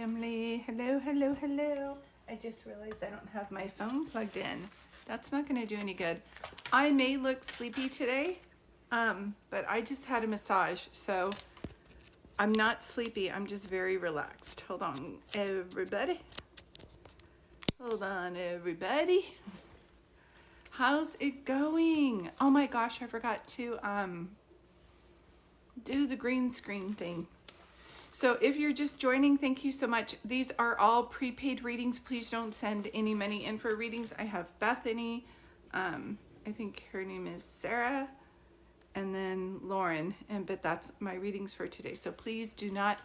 family. Hello, hello, hello. I just realized I don't have my phone plugged in. That's not going to do any good. I may look sleepy today, but I just had a massage, so I'm not sleepy. I'm just very relaxed. Hold on, everybody. Hold on, everybody. How's it going? Oh my gosh, I forgot to do the green screen thing. So if you're just joining, thank you so much. These are all prepaid readings. Please don't send any money in for readings. I have Bethany, I think her name is Sarah, and then Lauren, but that's my readings for today. So please do not,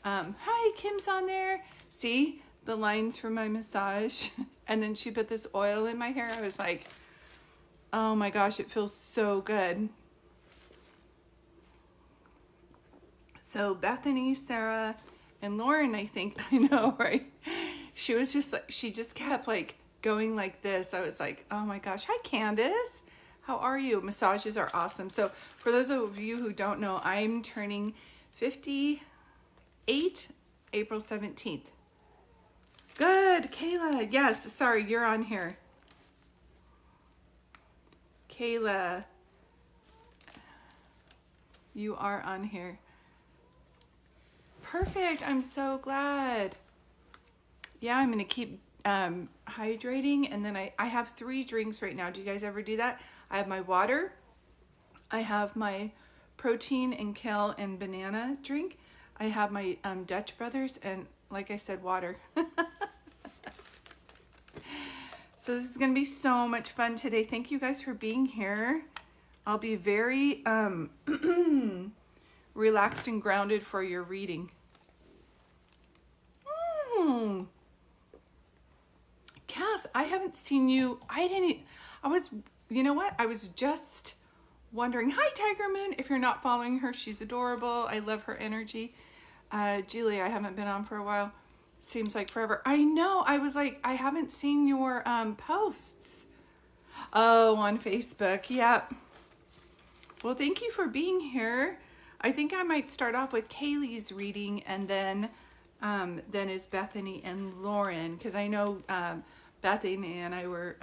hi, Kim's on there. See the lines from my massage. And then she put this oil in my hair. I was like, oh my gosh, it feels so good. So Bethany, Sarah, and Lauren, I think, I know, right? She was just like, she just kept like going like this. I was like, oh my gosh. Hi, Candace. How are you? Massages are awesome. So for those of you who don't know, I'm turning 58 April 17th. Good, Kayla. Yes, sorry, you're on here. Kayla, you are on here. Perfect. I'm so glad. Yeah, I'm going to keep hydrating. And then I have 3 drinks right now. Do you guys ever do that? I have my water. I have my protein and kale and banana drink. I have my Dutch Brothers and, like I said, water. So this is going to be so much fun today. Thank you guys for being here. I'll be very relaxed and grounded for your reading. Cass, I haven't seen you. You know what? I was just wondering. Hi, Tiger Moon. If you're not following her, she's adorable. I love her energy. Julie, I haven't been on for a while. Seems like forever. I know. I was like, I haven't seen your posts. Oh, on Facebook. Yep. Well, thank you for being here. I think I might start off with Kaylee's reading and then is Bethany and Lauren, because I know Bethany and I were,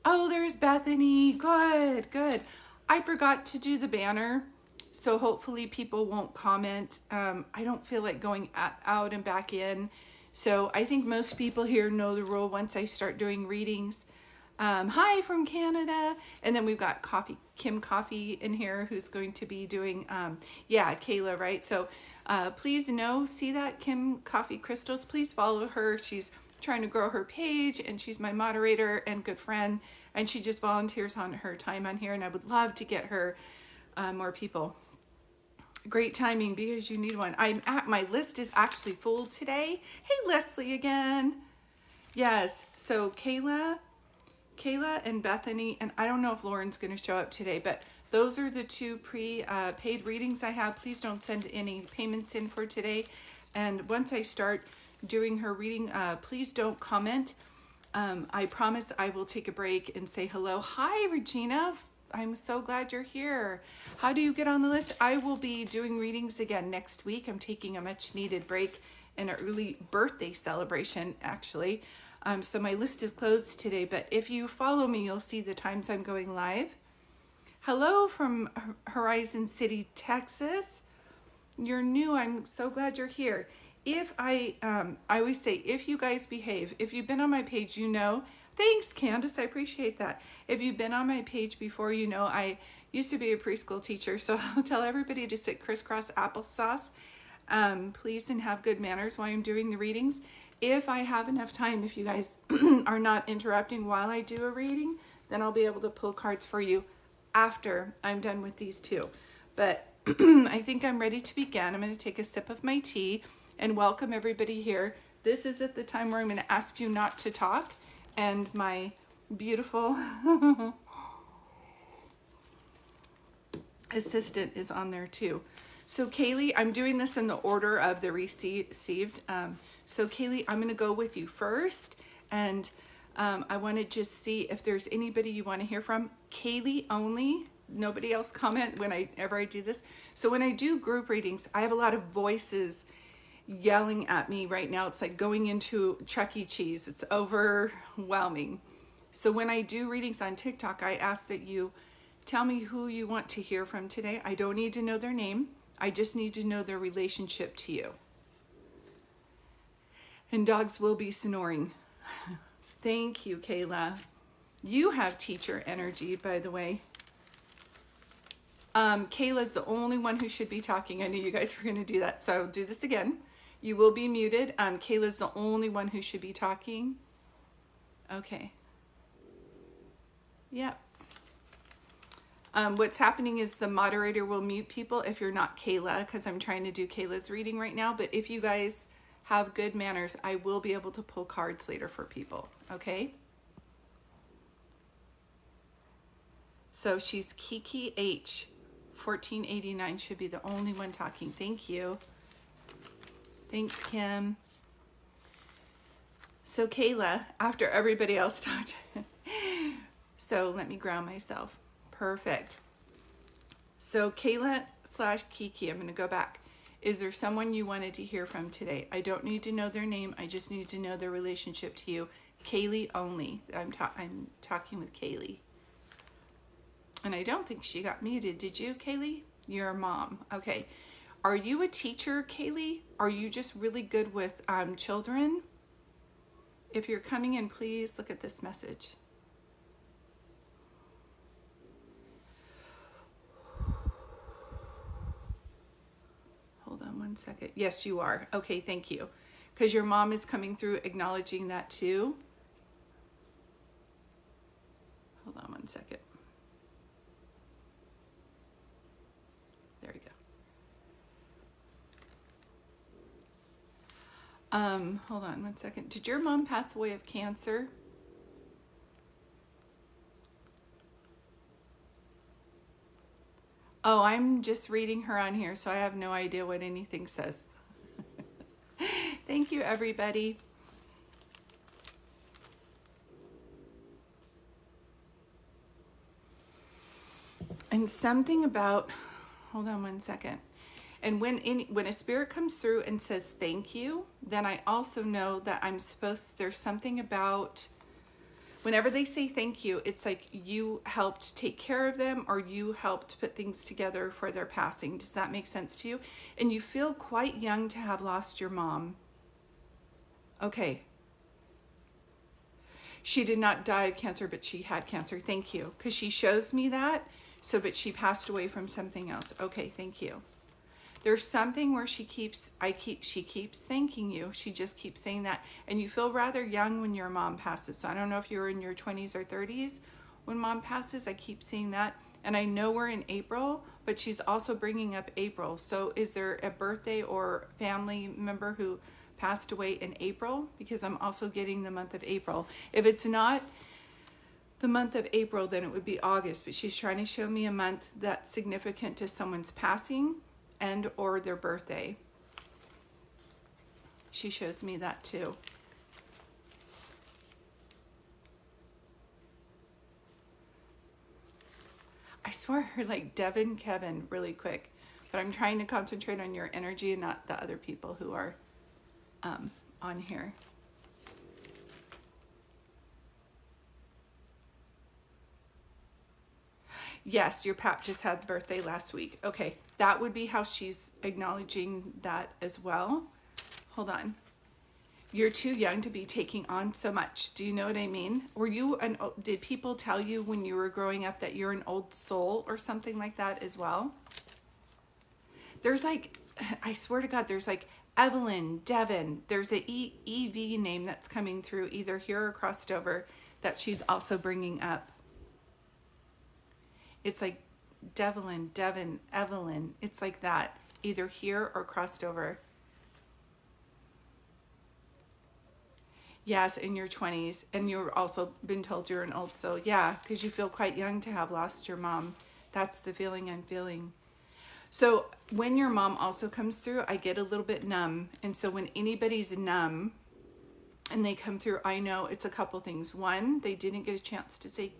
oh, there's Bethany. Good, good. I forgot to do the banner, so hopefully people won't comment. I don't feel like going out and back in. So I think most people here know the rule once I start doing readings. Hi from Canada. And then we've got Kim Coffee in here who's going to be doing, Kayla, right? So please see that Kim Coffee Crystals, please follow her. She's trying to grow her page and she's my moderator and good friend. And she just volunteers on her time on here. And I would love to get her more people. Great timing because you need one. My list is actually full today. Hey, Leslie again. Yes. So Kayla and Bethany, and I don't know if Lauren's going to show up today, but those are the 2 paid readings I have. Please don't send any payments in for today. And once I start doing her reading, please don't comment. I promise I will take a break and say hello. Hi, Regina. I'm so glad you're here. How do you get on the list? I will be doing readings again next week. I'm taking a much needed break, an early birthday celebration, actually. So my list is closed today, but if you follow me, you'll see the times I'm going live. Hello from Horizon City, Texas. You're new. I'm so glad you're here. If I always say, if you guys behave, if you've been on my page, you know. Thanks, Candace. I appreciate that. If you've been on my page before, you know I used to be a preschool teacher, so I'll tell everybody to sit crisscross applesauce, please, and have good manners while I'm doing the readings. If I have enough time, if you guys are not interrupting while I do a reading, then I'll be able to pull cards for you after I'm done with these 2. But I think I'm ready to begin. I'm going to take a sip of my tea and welcome everybody here. This is at the time where I'm going to ask you not to talk, and my beautiful assistant is on there too. So Kaylee, I'm doing this in the order of the received. So Kaylee, I'm going to go with you first, and I want to just see if there's anybody you want to hear from. Kaylee only, nobody else comment whenever I do this. So when I do group readings, I have a lot of voices yelling at me right now. It's like going into Chuck E. Cheese. It's overwhelming. So when I do readings on TikTok, I ask that you tell me who you want to hear from today. I don't need to know their name. I just need to know their relationship to you. And dogs will be snoring. Thank you, Kayla. You have teacher energy, by the way. Kayla's the only one who should be talking. I knew you guys were going to do that. So I'll do this again. You will be muted. Kayla's the only one who should be talking. Okay. Yep. What's happening is the moderator will mute people if you're not Kayla, because I'm trying to do Kayla's reading right now. But if you guys have good manners, I will be able to pull cards later for people. Okay? So she's Kiki H. 1489 should be the only one talking. Thank you. Thanks, Kim. So Kayla, after everybody else talked. So let me ground myself. Perfect. So Kayla / Kiki, I'm going to go back. Is there someone you wanted to hear from today? I don't need to know their name. I just need to know their relationship to you. Kaylee only. I'm talking with Kaylee. And I don't think she got muted. Did you, Kaylee? You're a mom. Okay. Are you a teacher, Kaylee? Are you just really good with children? If you're coming in, please look at this message. Hold on one second. Yes, you are. Okay, thank you. Because your mom is coming through acknowledging that too. Hold on one second. There we go. Hold on one second. Did your mom pass away of cancer? Oh, I'm just reading her on here, so I have no idea what anything says. Thank you, everybody. And something about, hold on one second. And when a spirit comes through and says thank you, then I also know that there's something about, whenever they say thank you, it's like you helped take care of them or you helped put things together for their passing. Does that make sense to you? And you feel quite young to have lost your mom. Okay. She did not die of cancer, but she had cancer. Thank you. Because she shows me that. So, but she passed away from something else. Okay, thank you. There's something where she keeps thanking you. She just keeps saying that. And you feel rather young when your mom passes. So I don't know if you're in your 20s or 30s when mom passes. I keep seeing that. And I know we're in April, but she's also bringing up April. So is there a birthday or family member who passed away in April? Because I'm also getting the month of April. If it's not the month of April, then it would be August. But she's trying to show me a month that's significant to someone's passing and or their birthday. She shows me that too. I swear I heard like Devin, Kevin really quick, but I'm trying to concentrate on your energy and not the other people who are on here. Yes, your pap just had birthday last week. Okay, that would be how she's acknowledging that as well. Hold on. You're too young to be taking on so much. Do you know what I mean? Did people tell you when you were growing up that you're an old soul or something like that as well? There's like, I swear to God, there's like Evelyn, Devin. There's a EV name that's coming through either here or crossed over that she's also bringing up. It's like Devlin, Devin, Evelyn. It's like that, either here or crossed over. Yes, in your 20s. And you've also been told you're an old soul. Yeah, because you feel quite young to have lost your mom. That's the feeling I'm feeling. So when your mom also comes through, I get a little bit numb. And so when anybody's numb and they come through, I know it's a couple things. One, they didn't get a chance to say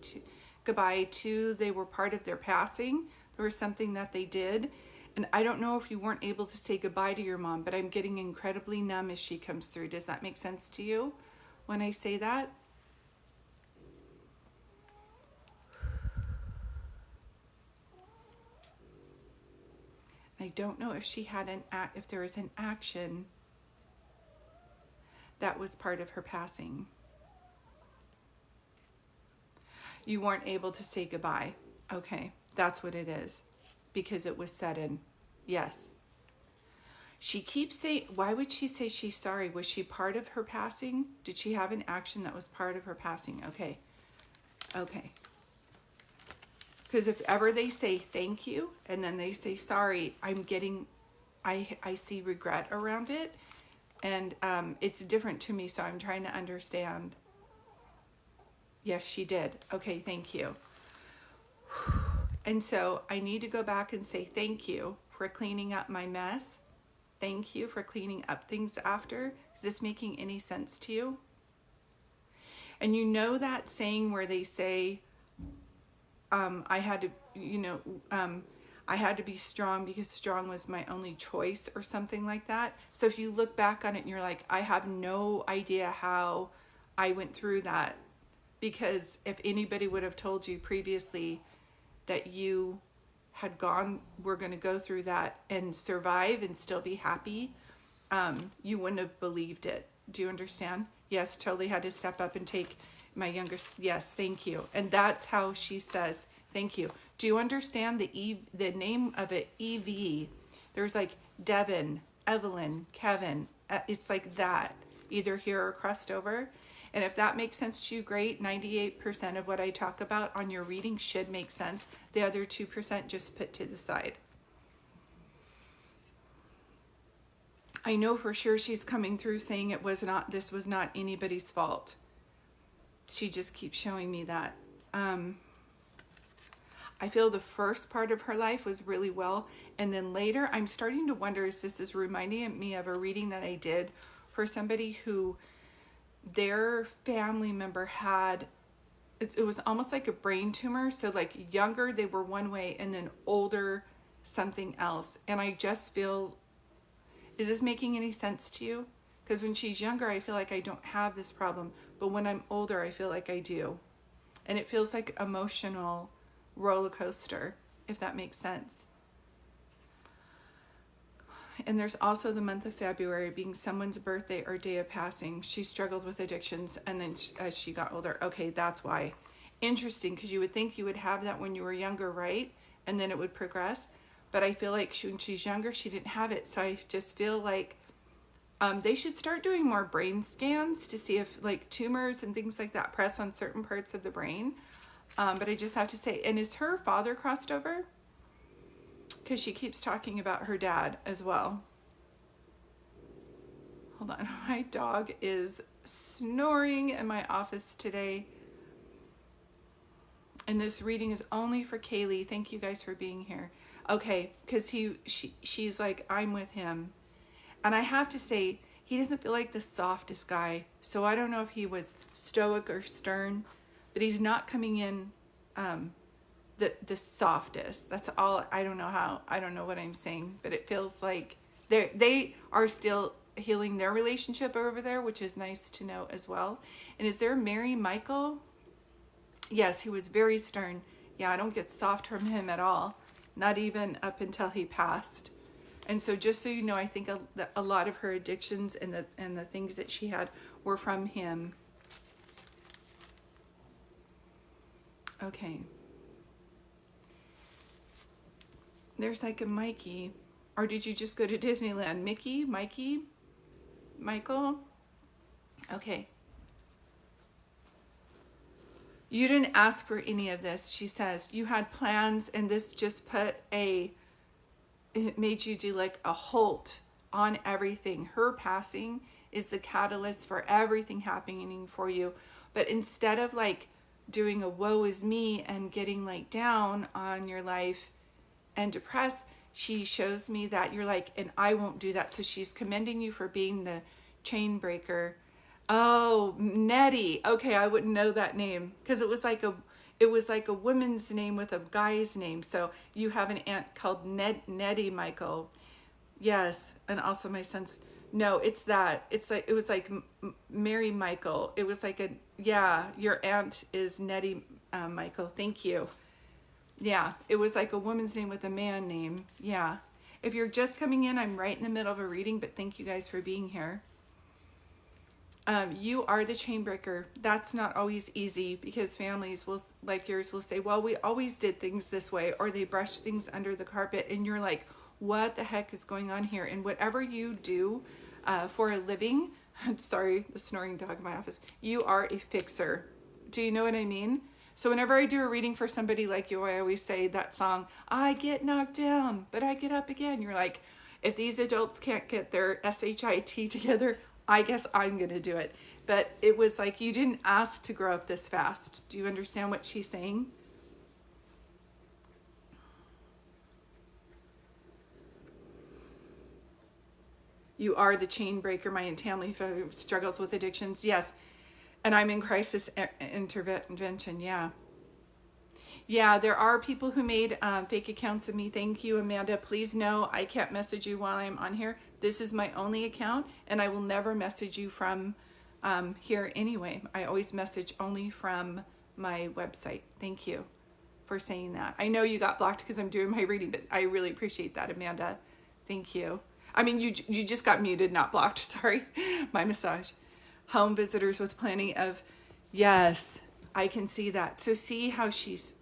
goodbye. Two, they were part of their passing. There was something that they did. And I don't know if you weren't able to say goodbye to your mom, but I'm getting incredibly numb as she comes through. Does that make sense to you when I say that? I don't know if she had if there was an action that was part of her passing. You weren't able to say goodbye. Okay, that's what it is. Because it was sudden. Yes. She keeps saying, why would she say she's sorry? Was she part of her passing? Did she have an action that was part of her passing? Okay. Okay. Because if ever they say thank you and then they say sorry, I see regret around it. And it's different to me, so I'm trying to understand. Yes, she did. Okay, thank you. And so I need to go back and say thank you for cleaning up my mess. Thank you for cleaning up things after. Is this making any sense to you? And you know that saying where they say, I had to be strong because strong was my only choice or something like that. So if you look back on it and you're like, I have no idea how I went through that, because if anybody would have told you previously that you were going to go through that and survive and still be happy, you wouldn't have believed it. Do you understand? Yes, totally had to step up and take my younger, yes, thank you. And that's how she says, thank you. Do you understand the name of it, EV? There's like Devin, Evelyn, Kevin. It's like that, either here or crossed over. And if that makes sense to you, great. 98% of what I talk about on your reading should make sense. The other 2% just put to the side. I know for sure she's coming through saying this was not anybody's fault. She just keeps showing me that. I feel the first part of her life was really well. And then later, I'm starting to wonder if this is reminding me of a reading that I did for somebody who their family member had, it was almost like a brain tumor. So like younger, they were one way, and then older, something else. And I just feel, is this making any sense to you? Because when she's younger, I feel like I don't have this problem. But when I'm older, I feel like I do. And it feels like emotional roller coaster, if that makes sense. And there's also the month of February being someone's birthday or day of passing. She struggled with addictions, and then as she got older, okay, that's why. Interesting, because you would think you would have that when you were younger, right? And then it would progress. But I feel like when she's younger, she didn't have it. So I just feel like they should start doing more brain scans to see if like tumors and things like that press on certain parts of the brain. But I just have to say, and is her father crossed over? Because she keeps talking about her dad as well. Hold on, my dog is snoring in my office today. And this reading is only for Kaylee. Thank you guys for being here. Okay, because she's like, I'm with him. And I have to say, he doesn't feel like the softest guy. So I don't know if he was stoic or stern, but he's not coming in the softest. That's all. I don't know what I'm saying, but it feels like they are still healing their relationship over there, which is nice to know as well. And is there Mary Michael? Yes, he was very stern. Yeah, I don't get soft from him at all. Not even up until he passed. And so just so you know, I think a lot of her addictions and the things that she had were from him. Okay. There's like a Mikey. Or did you just go to Disneyland? Mickey? Mikey? Michael? Okay. You didn't ask for any of this, she says. You had plans, and this just it made you do like a halt on everything. Her passing is the catalyst for everything happening for you. But instead of like doing a woe is me and getting like down on your life and depressed, she shows me that you're like, and I won't do that. So she's commending you for being the chain breaker. Oh, Nettie. Okay, I wouldn't know that name because it was like it was like a woman's name with a guy's name. So you have an aunt called Nettie Michael. Yes, and also my son's. No, it's that. It's like it was like Mary Michael. It was like a yeah. Your aunt is Nettie Michael. Thank you. Yeah, it was like a woman's name with a man name. Yeah. If you're just coming in, I'm right in the middle of a reading, but thank you guys for being here. You are the chain breaker. That's not always easy because families will, like yours, will say, well, we always did things this way, or they brush things under the carpet, and you're like, what the heck is going on here? And whatever you do for a living, sorry, the snoring dog in my office, you are a fixer. Do you know what I mean? So whenever I do a reading for somebody like you, I always say that song, I get knocked down, but I get up again. You're like, if these adults can't get their SHIT together, I guess I'm going to do it. But it was like you didn't ask to grow up this fast. Do you understand what she's saying? You are the chain breaker. My family struggles with addictions. Yes. And I'm in crisis intervention. Yeah. Yeah, there are people who made fake accounts of me. Thank you, Amanda. Please know I can't message you while I'm on here. This is my only account, and I will never message you from here anyway. I always message only from my website. Thank you for saying that. I know you got blocked because I'm doing my reading, but I really appreciate that, Amanda. Thank you. I mean, you just got muted, not blocked. Sorry. My massage. Home visitors with plenty of, yes, I can see that. So see how she's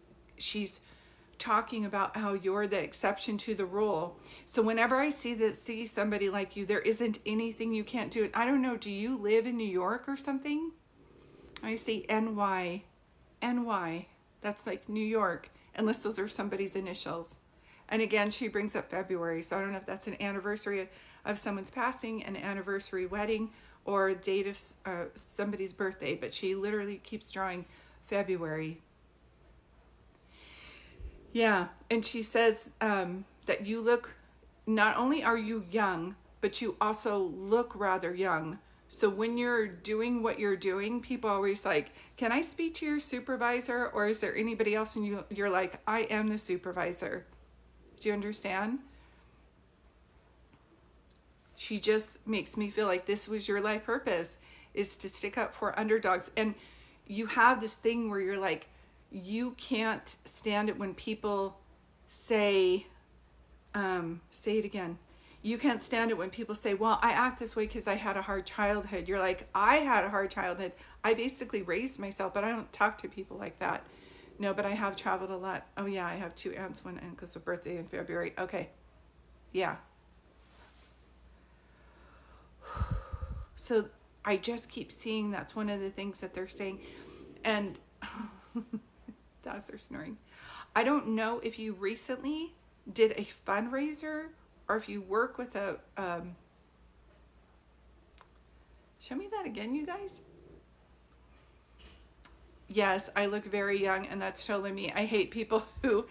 talking about how you're the exception to the rule. So whenever I see somebody like you, there isn't anything you can't do. I don't know, do you live in New York or something? I see NY. NY. That's like New York, unless those are somebody's initials. And again, she brings up February. So I don't know if that's an anniversary of someone's passing, an anniversary wedding, or a date of somebody's birthday. But she literally keeps drawing February. Yeah, and she says that you look, not only are you young, but you also look rather young. So when you're doing what you're doing, people are always like, can I speak to your supervisor? Or is there anybody else? And you're like, I am the supervisor. Do you understand? She just makes me feel like this was your life purpose, is to stick up for underdogs. And you have this thing where you're like, you can't stand it when people say it again. You can't stand it when people say, well, I act this way because I had a hard childhood. You're like, I had a hard childhood. I basically raised myself, but I don't talk to people like that. No, but I have traveled a lot. Oh yeah, I have 2 aunts, one uncle's birthday in February. Okay. Yeah. So I just keep seeing that's one of the things that they're saying. And dogs are snoring. I don't know if you recently did a fundraiser or if you work with a, show me that again, you guys. Yes, I look very young, and that's totally me. I hate people who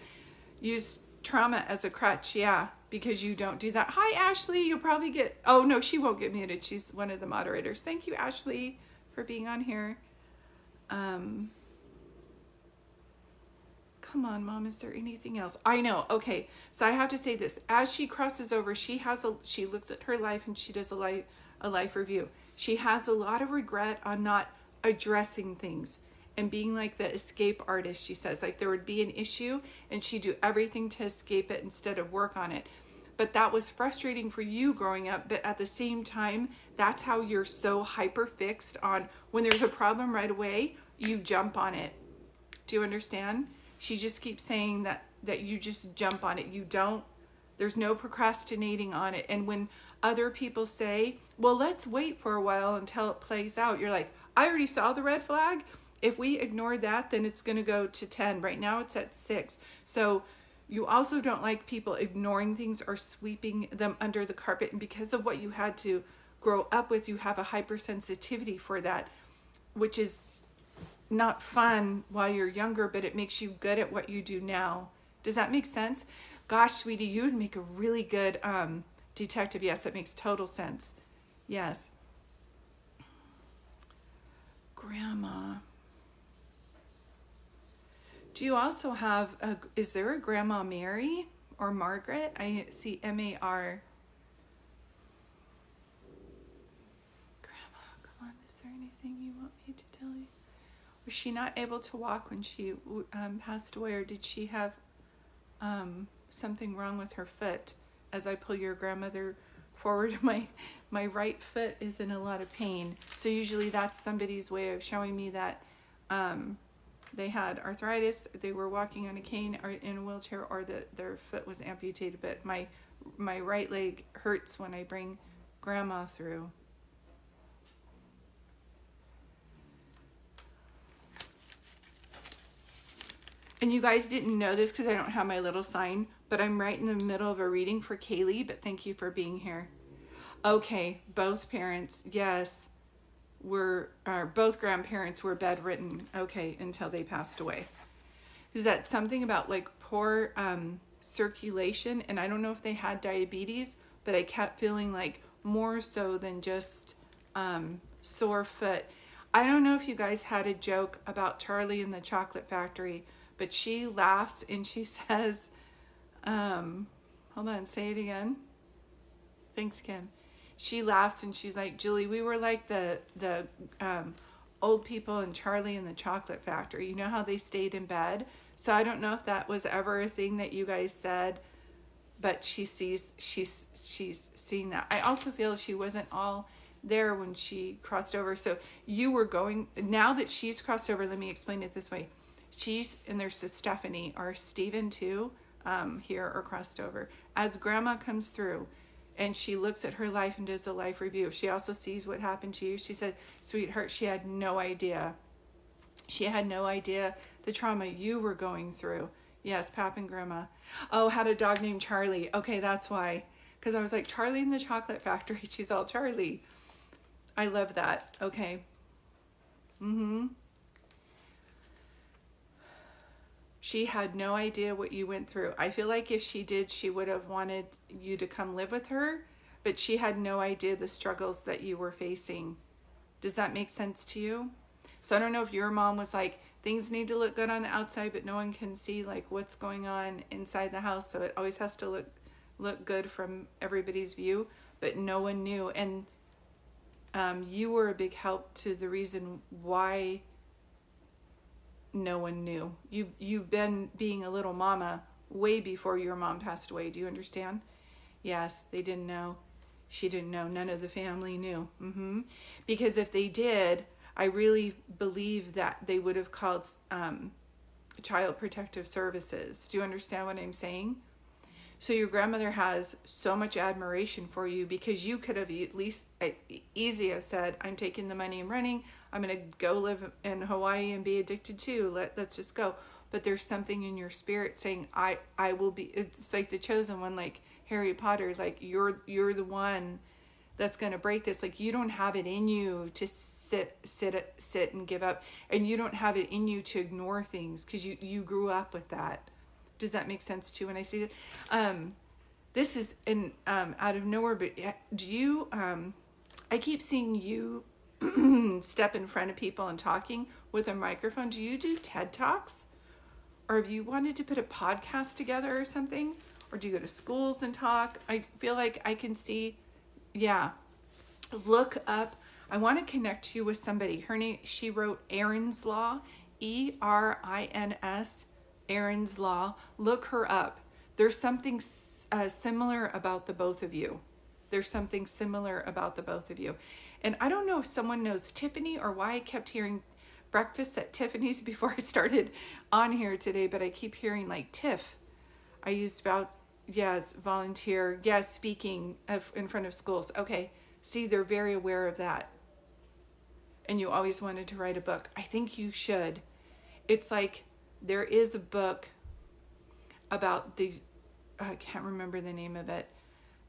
use trauma as a crutch. Yeah, because you don't do that. Hi, Ashley. You'll probably get, oh no, she won't get muted. She's one of the moderators. Thank you, Ashley, for being on here. Come on, Mom, is there anything else? I know. Okay, so I have to say this. As she crosses over, she looks at her life and she does a life review. She has a lot of regret on not addressing things and being like the escape artist. She says, like, there would be an issue and she'd do everything to escape it instead of work on it. But that was frustrating for you growing up. But at the same time, that's how you're so hyper fixed on when there's a problem right away, you jump on it. Do you understand? She just keeps saying that you just jump on it. You don't, there's no procrastinating on it. And when other people say, well, let's wait for a while until it plays out, you're like, I already saw the red flag. If we ignore that, then it's going to go to 10. Right now it's at 6. So you also don't like people ignoring things or sweeping them under the carpet. And because of what you had to grow up with, you have a hypersensitivity for that, which is not fun while you're younger, but it makes you good at what you do now. Does that make sense? Gosh, sweetie, you would make a really good detective. Yes, that makes total sense. Yes. Grandma. Do you also have is there a Grandma Mary or Margaret? I see M-A-R. Grandma, come on, is there anything you want me to tell you? Was she not able to walk when she passed away, or did she have something wrong with her foot? As I pull your grandmother forward, my right foot is in a lot of pain. So usually that's somebody's way of showing me that they had arthritis, they were walking on a cane or in a wheelchair, or that their foot was amputated. But my right leg hurts when I bring grandma through. And you guys didn't know this because I don't have my little sign, but I'm right in the middle of a reading for Kaylee, but thank you for being here. Okay, both parents, yes, both grandparents were bedridden, okay, until they passed away. Is that something about like poor circulation? And I don't know if they had diabetes, but I kept feeling like more so than just sore foot. I don't know if you guys had a joke about Charlie and the Chocolate Factory, but she laughs and she says, hold on, say it again. Thanks, Kim. She laughs and she's like, Julie, we were like the old people in Charlie and the Chocolate Factory. You know how they stayed in bed? So I don't know if that was ever a thing that you guys said, but she's seeing that. I also feel she wasn't all there when she crossed over. So you were going, now that she's crossed over, let me explain it this way. She's, and there's Stephanie or Stephen too, here or crossed over. As grandma comes through and she looks at her life and does a life review, she also sees what happened to you. She said, sweetheart, she had no idea. She had no idea the trauma you were going through. Yes, Pap and Grandma. Oh, had a dog named Charlie. Okay, that's why. Because I was like, Charlie in the Chocolate Factory. She's all Charlie. I love that. Okay. She had no idea what you went through. I feel like if she did, she would have wanted you to come live with her, but she had no idea the struggles that you were facing. Does that make sense to you? So I don't know if your mom was like, things need to look good on the outside, but no one can see like what's going on inside the house. So it always has to look good from everybody's view, but no one knew. And you were a big help to the reason why no one knew. You've been being a little mama way before your mom passed away. Do you understand? Yes, they didn't know. She didn't know. None of the family knew. Because if they did, I really believe that they would have called Child Protective Services. Do you understand what I'm saying? So your grandmother has so much admiration for you because you could have at least easy have said, I'm taking the money and running. I'm going to go live in Hawaii and be addicted too. Let's just go. But there's something in your spirit saying, I will be, it's like the chosen one, like Harry Potter, like you're the one that's going to break this. Like you don't have it in you to sit and give up. And you don't have it in you to ignore things because you grew up with that. Does that make sense too when I see that? This is out of nowhere, but do you, I keep seeing you step in front of people and talking with a microphone. Do you do TED Talks? Or have you wanted to put a podcast together or something? Or do you go to schools and talk? I feel like I can see, yeah. Look up, I want to connect you with somebody. Her name, she wrote Erin's Law, E-R-I-N-S, Erin's Law. Look her up. There's something similar about the both of you. There's something similar about the both of you. And I don't know if someone knows Tiffany or why I kept hearing breakfast at Tiffany's before I started on here today, but I keep hearing like Tiff. I used volunteer, speaking in front of schools. Okay, see, they're very aware of that. And you always wanted to write a book. I think you should. It's like there is a book about these, I can't remember the name of it,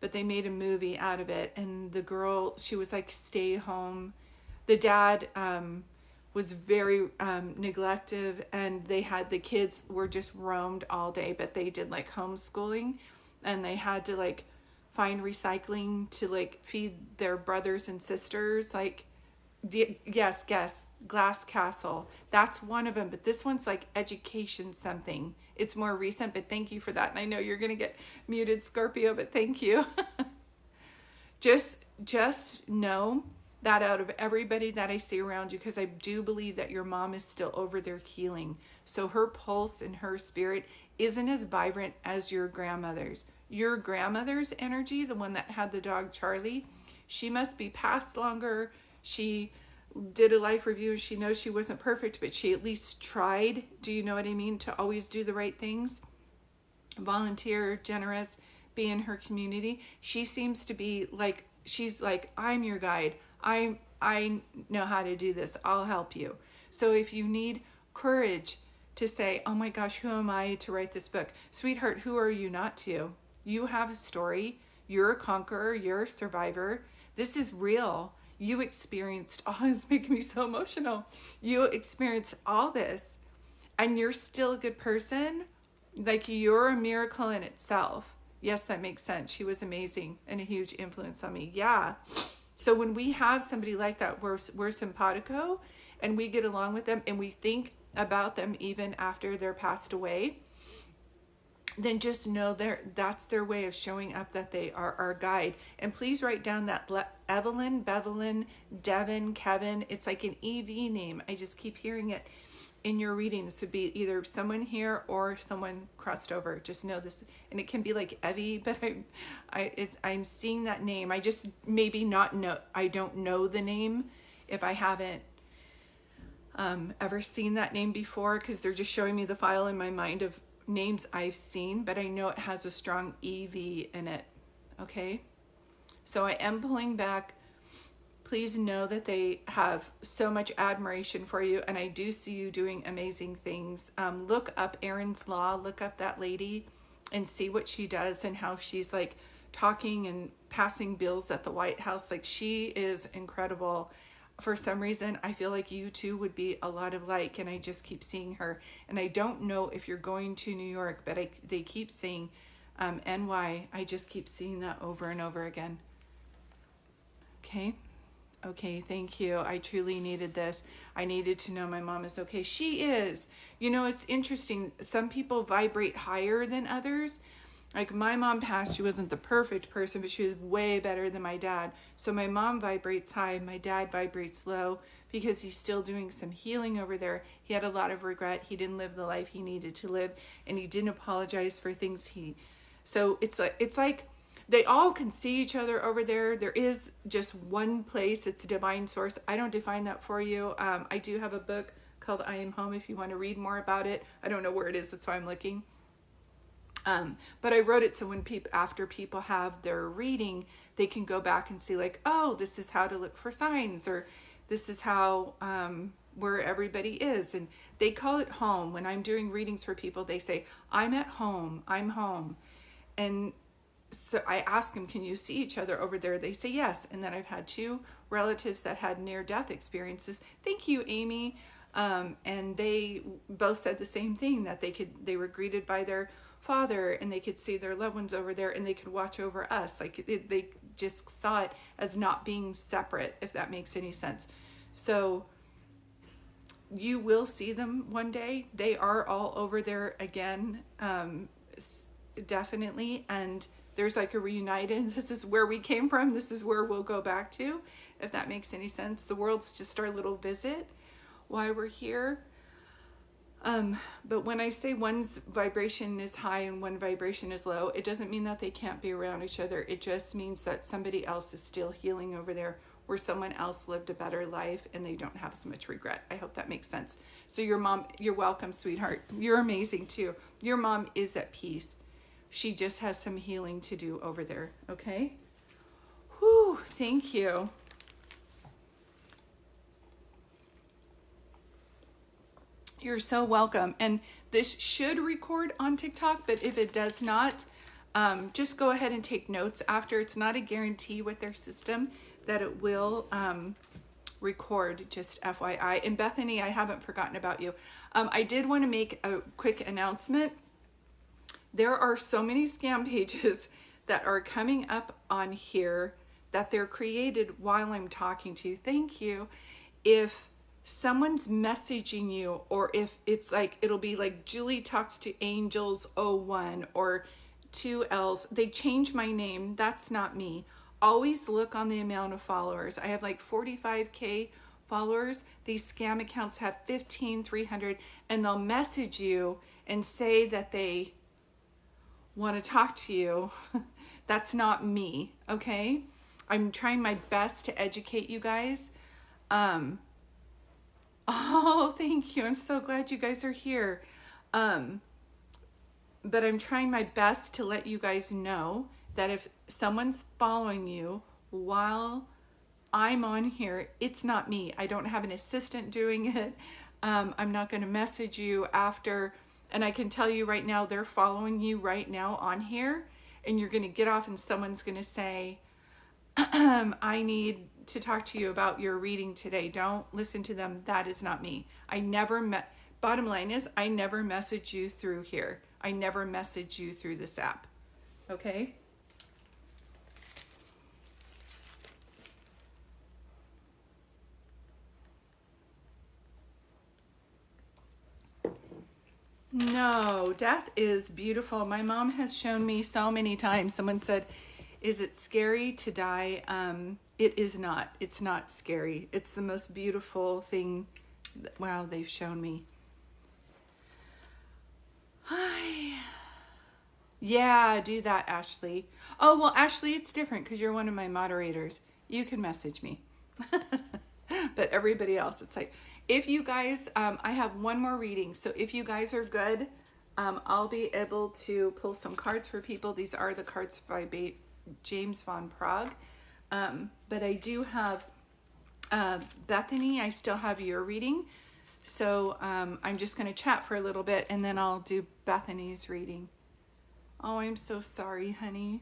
but they made a movie out of it. And the girl, she was like, stay home. The dad was very neglective, and the kids were just roamed all day, but they did like homeschooling, and they had to like find recycling to like feed their brothers and sisters, like Yes, Glass Castle. That's one of them, but this one's like education something. It's more recent, but thank you for that. And I know you're gonna get muted, Scorpio, but thank you. Just know that out of everybody that I see around you, because I do believe that your mom is still over there healing. So her pulse and her spirit isn't as vibrant as your grandmother's. Your grandmother's energy, the one that had the dog Charlie, she must be passed longer. She did a life review. She knows she wasn't perfect, but she at least tried. Do you know what I mean? To always do the right things. Volunteer, generous, be in her community. She seems to be like, she's like, I'm your guide. I know how to do this. I'll help you. So if you need courage to say, oh my gosh, who am I to write this book? Sweetheart, who are you not to? You have a story. You're a conqueror. You're a survivor. This is real. You experienced, oh, it's making me so emotional. You experienced all this and you're still a good person. Like, you're a miracle in itself. Yes, that makes sense. She was amazing and a huge influence on me. Yeah. So when we have somebody like that, we're simpatico and we get along with them and we think about them even after they're passed away, then just know that's their way of showing up, that they are our guide. And please write down that Evelyn, Bevelyn, Devin, Kevin. It's like an EV name. I just keep hearing it in your reading. This would be either someone here or someone crossed over. Just know this, and it can be like Evie, but I'm seeing that name. I just maybe not know. I don't know the name if I haven't ever seen that name before, because they're just showing me the file in my mind of names I've seen, but I know it has a strong EV in it. Okay, so I am pulling back. Please know that they have so much admiration for you, and I do see you doing amazing things. Look up Erin's Law, look up that lady and see what she does and how she's like talking and passing bills at the White House. Like, she is incredible. For some reason, I feel like you two would be a lot of like, and I just keep seeing her. And I don't know if you're going to New York, but they keep saying NY. I just keep seeing that over and over again. Okay, thank you. I truly needed this. I needed to know my mom is okay. She is. You know, it's interesting. Some people vibrate higher than others. Like, my mom passed, she wasn't the perfect person, but she was way better than my dad. So my mom vibrates high, my dad vibrates low, because he's still doing some healing over there. He had a lot of regret. He didn't live the life he needed to live, and he didn't apologize for things so it's like they all can see each other over there. There is just one place. It's a divine source. I don't define that for you. I do have a book called I Am Home if you want to read more about it. I don't know where it is. That's why I'm looking. But I wrote it so when after people have their reading, they can go back and see like, oh, this is how to look for signs, or this is how, where everybody is. And they call it home. When I'm doing readings for people, they say, I'm at home, I'm home. And so I ask them, can you see each other over there? They say yes. And then I've had 2 relatives that had near-death experiences. Thank you, Amy. And they both said the same thing, that they were greeted by their father and they could see their loved ones over there and they could watch over us. Like, they just saw it as not being separate, if that makes any sense. So you will see them one day. They are all over there again, definitely. And there's like a reunited, this is where we came from, this is where we'll go back to, if that makes any sense. The world's just our little visit while we're here. But when I say one's vibration is high and one vibration is low, it doesn't mean that they can't be around each other. It just means that somebody else is still healing over there, where someone else lived a better life and they don't have as much regret. I hope that makes sense. So your mom, you're welcome, sweetheart. You're amazing too. Your mom is at peace. She just has some healing to do over there, okay? Whew, thank you. You're so welcome. And this should record on TikTok, but if it does not, just go ahead and take notes after. It's not a guarantee with their system that it will record, just FYI. And Bethany, I haven't forgotten about you. I did want to make a quick announcement. There are so many scam pages that are coming up on here that they're created while I'm talking to you. Thank you. If someone's messaging you, or if it's like, it'll be like Julie talks to angels 01 or 2Ls, they change my name. That's not me. Always look on the amount of followers. I have like 45K followers. These scam accounts have 15, 300, and they'll message you and say that they want to talk to you. That's not me, okay? I'm trying my best to educate you guys. Oh, thank you. I'm so glad you guys are here. But I'm trying my best to let you guys know that if someone's following you while I'm on here, it's not me. I don't have an assistant doing it. I'm not going to message you after. And I can tell you right now, they're following you right now on here. And you're going to get off and someone's going to say, I need to talk to you about your reading today. Don't listen to them. That is not me. Bottom line is, I never message you through here. I never message you through this app. Okay? No, death is beautiful. My mom has shown me so many times. Someone said, is it scary to die? It is not. It's not scary. It's the most beautiful thing. Wow, they've shown me. Hi. Yeah, do that, Ashley. Oh, well, Ashley, it's different because you're one of my moderators. You can message me. But everybody else, it's like, if you guys, I have one more reading. So if you guys are good, I'll be able to pull some cards for people. These are the cards by James Van Praagh. But I do have Bethany, I still have your reading. So I'm just going to chat for a little bit and then I'll do Bethany's reading. Oh, I'm so sorry, honey.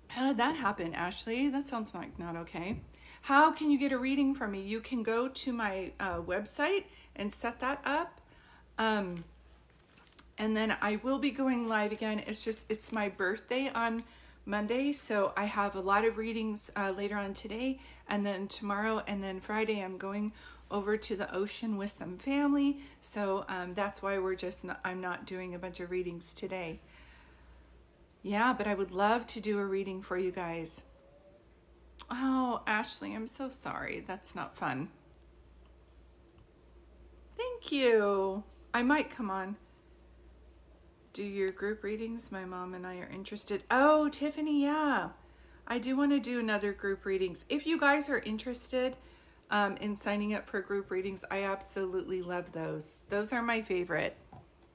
How did that happen, Ashley? That sounds like not okay. How can you get a reading from me? You can go to my website and set that up. And then I will be going live again. It's my birthday on Monday. So I have a lot of readings later on today and then tomorrow and then Friday I'm going over to the ocean with some family. So that's why I'm not doing a bunch of readings today. Yeah, but I would love to do a reading for you guys. Oh, Ashley, I'm so sorry. That's not fun. Thank you. I might come on. Do your group readings. My mom and I are interested. Oh, Tiffany, yeah. I do want to do another group readings. If you guys are interested in signing up for group readings, I absolutely love those. Those are my favorite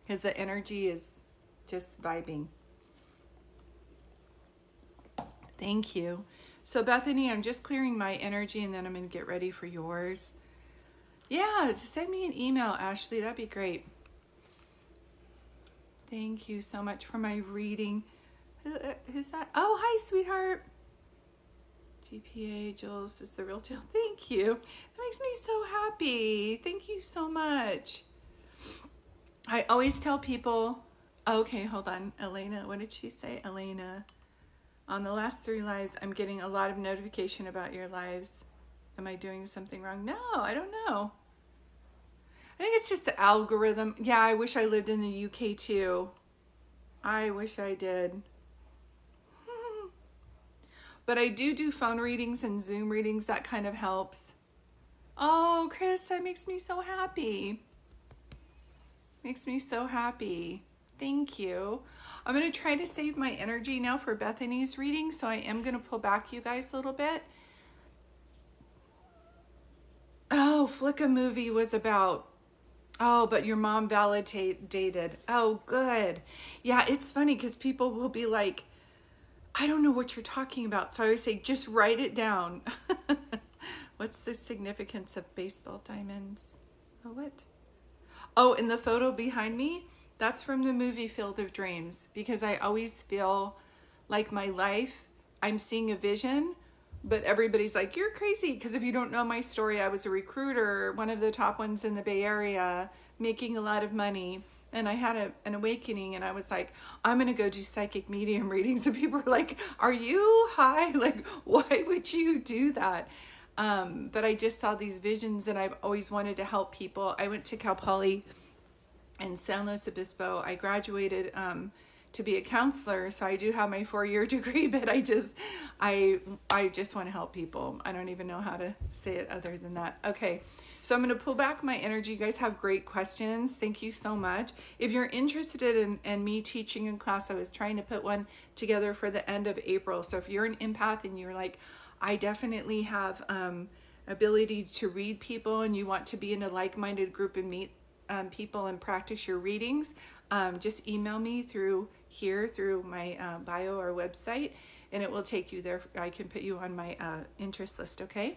because the energy is just vibing. Thank you. So Bethany, I'm just clearing my energy and then I'm going to get ready for yours. Yeah, send me an email, Ashley. That'd be great. Thank you so much for my reading. Who's that? Oh, hi, sweetheart. GPA, Jules is the real deal. Thank you. That makes me so happy. Thank you so much. I always tell people, okay, hold on. Elena, what did she say? Elena. On the last 3 lives, I'm getting a lot of notification about your lives. Am I doing something wrong? No, I don't know. I think it's just the algorithm. Yeah, I wish I lived in the UK too. I wish I did. But I do phone readings and Zoom readings. That kind of helps. Oh, Chris, that makes me so happy. Makes me so happy. Thank you. I'm going to try to save my energy now for Bethany's reading, so I am going to pull back you guys a little bit. Oh, Flicka movie was about, oh, but your mom validated. Oh, good. Yeah, it's funny because people will be like, I don't know what you're talking about. So I always say, just write it down. What's the significance of baseball diamonds? Oh, what? Oh, in the photo behind me, that's from the movie Field of Dreams, because I always feel like my life, I'm seeing a vision, but everybody's like, you're crazy. Because if you don't know my story, I was a recruiter, one of the top ones in the Bay Area, making a lot of money. and I had an awakening, and I was like, I'm going to go do psychic medium readings. And people were like, are you high? Like, why would you do that? But I just saw these visions, and I've always wanted to help people. I went to Cal Poly in San Luis Obispo. I graduated to be a counselor, so I do have my 4-year degree, but I just want to help people. I don't even know how to say it other than that. Okay, so I'm going to pull back my energy. You guys have great questions. Thank you so much. If you're interested in me teaching in class, I was trying to put one together for the end of April. So if you're an empath and you're like, I definitely have ability to read people, and you want to be in a like-minded group and meet people and practice your readings, just email me through my bio or website, and it will take you there. I can put you on my interest list. Okay.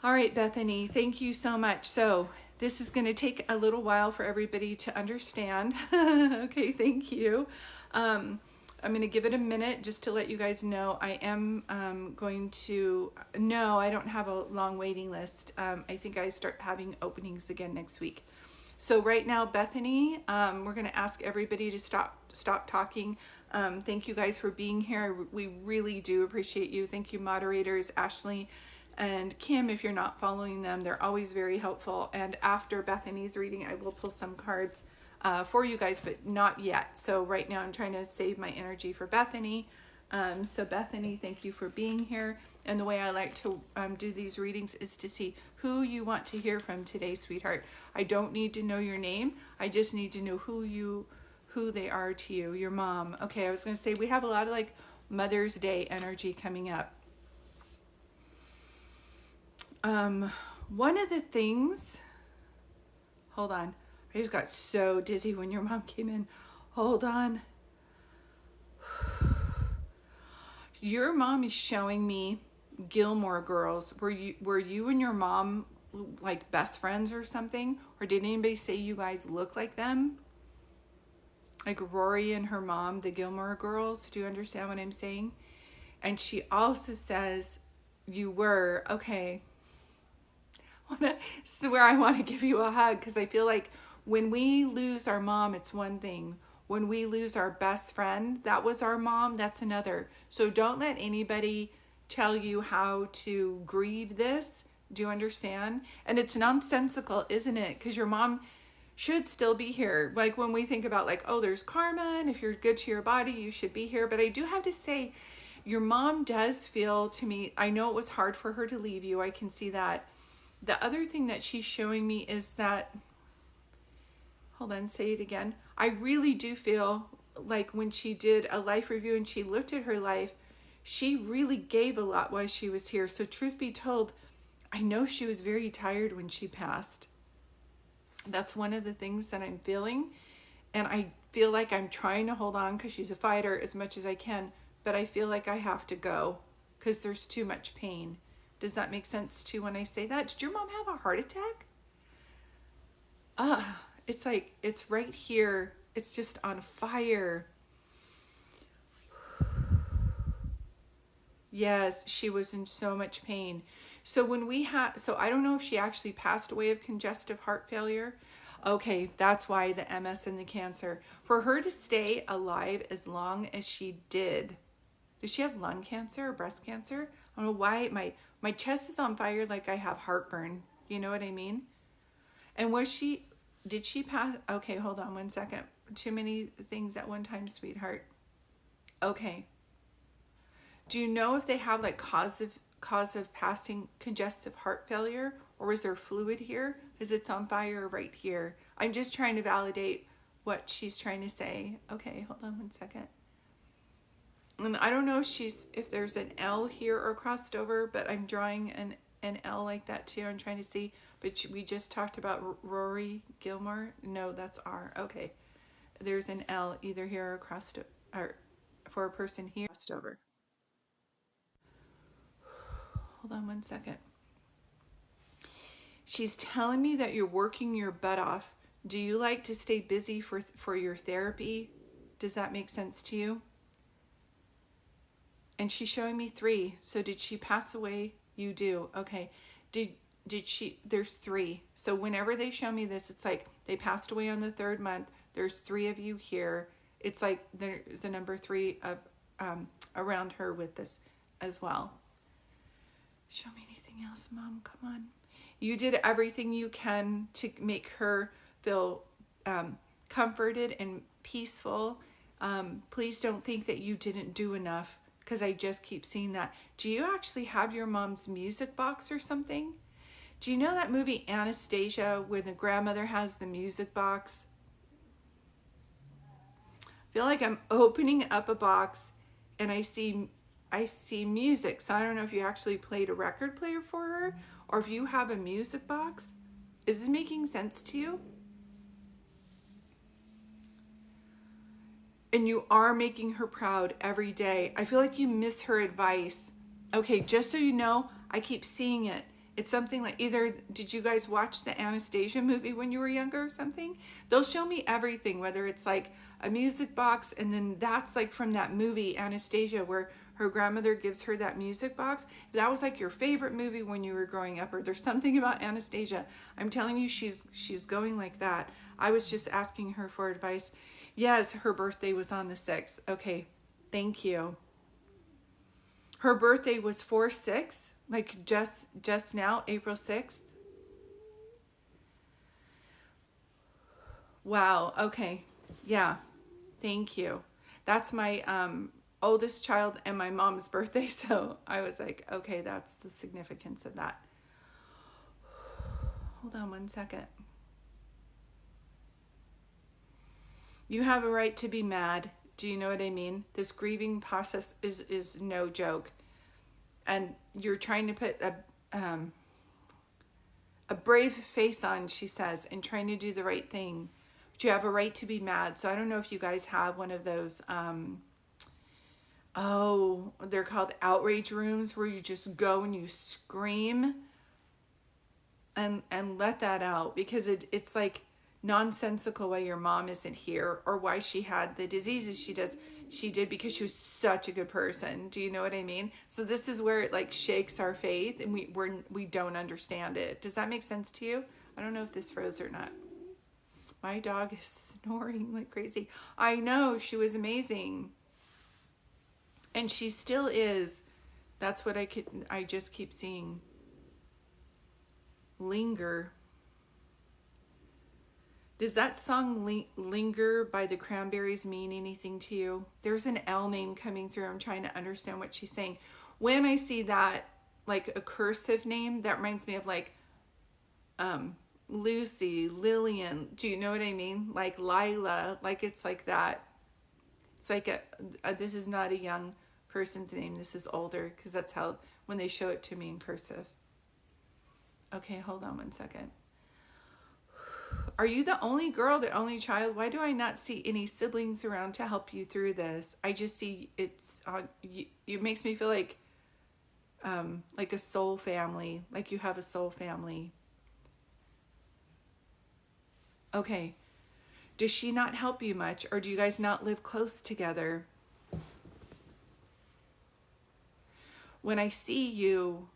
All right, Bethany, thank you so much. So this is going to take a little while for everybody to understand. Okay, thank you. I'm going to give it a minute just to let you guys know I am no, I don't have a long waiting list. I think I start having openings again next week. So right now, Bethany, we're going to ask everybody to stop talking. Thank you guys for being here. We really do appreciate you. Thank you, moderators, Ashley and Kim. If you're not following them, they're always very helpful. And after Bethany's reading, I will pull some cards for you guys, but not yet. So right now I'm trying to save my energy for Bethany. So Bethany, thank you for being here. And the way I like to do these readings is to see who you want to hear from today, sweetheart. I don't need to know your name. I just need to know who they are to you, your mom. Okay, I was going to say we have a lot of like Mother's Day energy coming up. One of the things, hold on. I just got so dizzy when your mom came in. Hold on. Your mom is showing me Gilmore Girls. Were you and your mom like best friends or something? Or did anybody say you guys look like them? Like Rory and her mom, the Gilmore Girls. Do you understand what I'm saying? And she also says you were. Okay. This is where I want to give you a hug, because I feel like when we lose our mom, it's one thing. When we lose our best friend, that was our mom, that's another. So don't let anybody tell you how to grieve this. Do you understand? And it's nonsensical, isn't it? Because your mom should still be here. Like when we think about like, oh, there's karma, and if you're good to your body, you should be here. But I do have to say, your mom does feel to me, I know it was hard for her to leave you. I can see that. The other thing that she's showing me is that, hold on, say it again. I really do feel like when she did a life review and she looked at her life, she really gave a lot while she was here. So truth be told, I know she was very tired when she passed. That's one of the things that I'm feeling. And I feel like I'm trying to hold on because she's a fighter as much as I can. But I feel like I have to go because there's too much pain. Does that make sense too when I say that? Did your mom have a heart attack? It's like, it's right here. It's just on fire. Yes, she was in so much pain. So I don't know if she actually passed away of congestive heart failure. Okay, that's why the MS and the cancer. For her to stay alive as long as she did. Does she have lung cancer or breast cancer? I don't know why my chest is on fire like I have heartburn. You know what I mean? And did she pass? Okay, hold on one second. Too many things at one time, sweetheart. Okay. Do you know if they have like cause of passing congestive heart failure, or is there fluid here? Because it's on fire right here. I'm just trying to validate what she's trying to say. Okay, hold on one second. And I don't know if there's an L here or crossed over, but I'm drawing an L like that too. I'm trying to see, but we just talked about Rory Gilmore. No, that's R. Okay. There's an L either here or crossed, or for a person here crossed over. Hold on one second. She's telling me that you're working your butt off. Do you like to stay busy for your therapy? Does that make sense to you? And she's showing me 3. So did she pass away? You do. Okay. there's three. So whenever they show me this, it's like they passed away on the third month. There's three of you here. It's like there's a number three of around her with this as well. Show me anything else, Mom. Come on. You did everything you can to make her feel comforted and peaceful. Please don't think that you didn't do enough, because I just keep seeing that. Do you actually have your mom's music box or something? Do you know that movie Anastasia where the grandmother has the music box? I feel like I'm opening up a box and I see music. So I don't know if you actually played a record player for her or if you have a music box. Is this making sense to you? And you are making her proud every day. I feel like you miss her advice. Okay, just so you know, I keep seeing it. It's something like, either did you guys watch the Anastasia movie when you were younger or something? They'll show me everything, whether it's like a music box, and then that's like from that movie Anastasia where her grandmother gives her that music box. If that was like your favorite movie when you were growing up, or there's something about Anastasia, I'm telling you, she's going like that. I was just asking her for advice. Yes, her birthday was on the 6th. Okay, thank you. Her birthday was 4/6, like just now, April 6th. Wow, okay. Yeah, thank you. That's my oldest child and my mom's birthday, so I was like, okay, that's the significance of that. Hold on one second. You have a right to be mad. Do you know what I mean? This grieving process is no joke. And you're trying to put a brave face on, she says, and trying to do the right thing. But you have a right to be mad. So I don't know if you guys have one of those, they're called outrage rooms, where you just go and you scream and let that out, because it's like nonsensical why your mom isn't here, or why she had the diseases she did because she was such a good person. Do you know what I mean? So this is where it like shakes our faith, and we don't understand it. Does that make sense to you? I don't know if this froze or not. My dog is snoring like crazy. I know, she was amazing, and she still is. That's what I just keep seeing. Linger. Does that song Linger by the Cranberries mean anything to you? There's an L name coming through. I'm trying to understand what she's saying. When I see that, like a cursive name, that reminds me of like Lucy, Lillian. Do you know what I mean? Like Lila, like it's like that. It's like this is not a young person's name. This is older, because that's how, when they show it to me in cursive. Okay, hold on one second. Are you the only girl, the only child? Why do I not see any siblings around to help you through this? I just see it's on you. It makes me feel like a soul family, like you have a soul family. Okay. Does she not help you much, or do you guys not live close together? When I see you,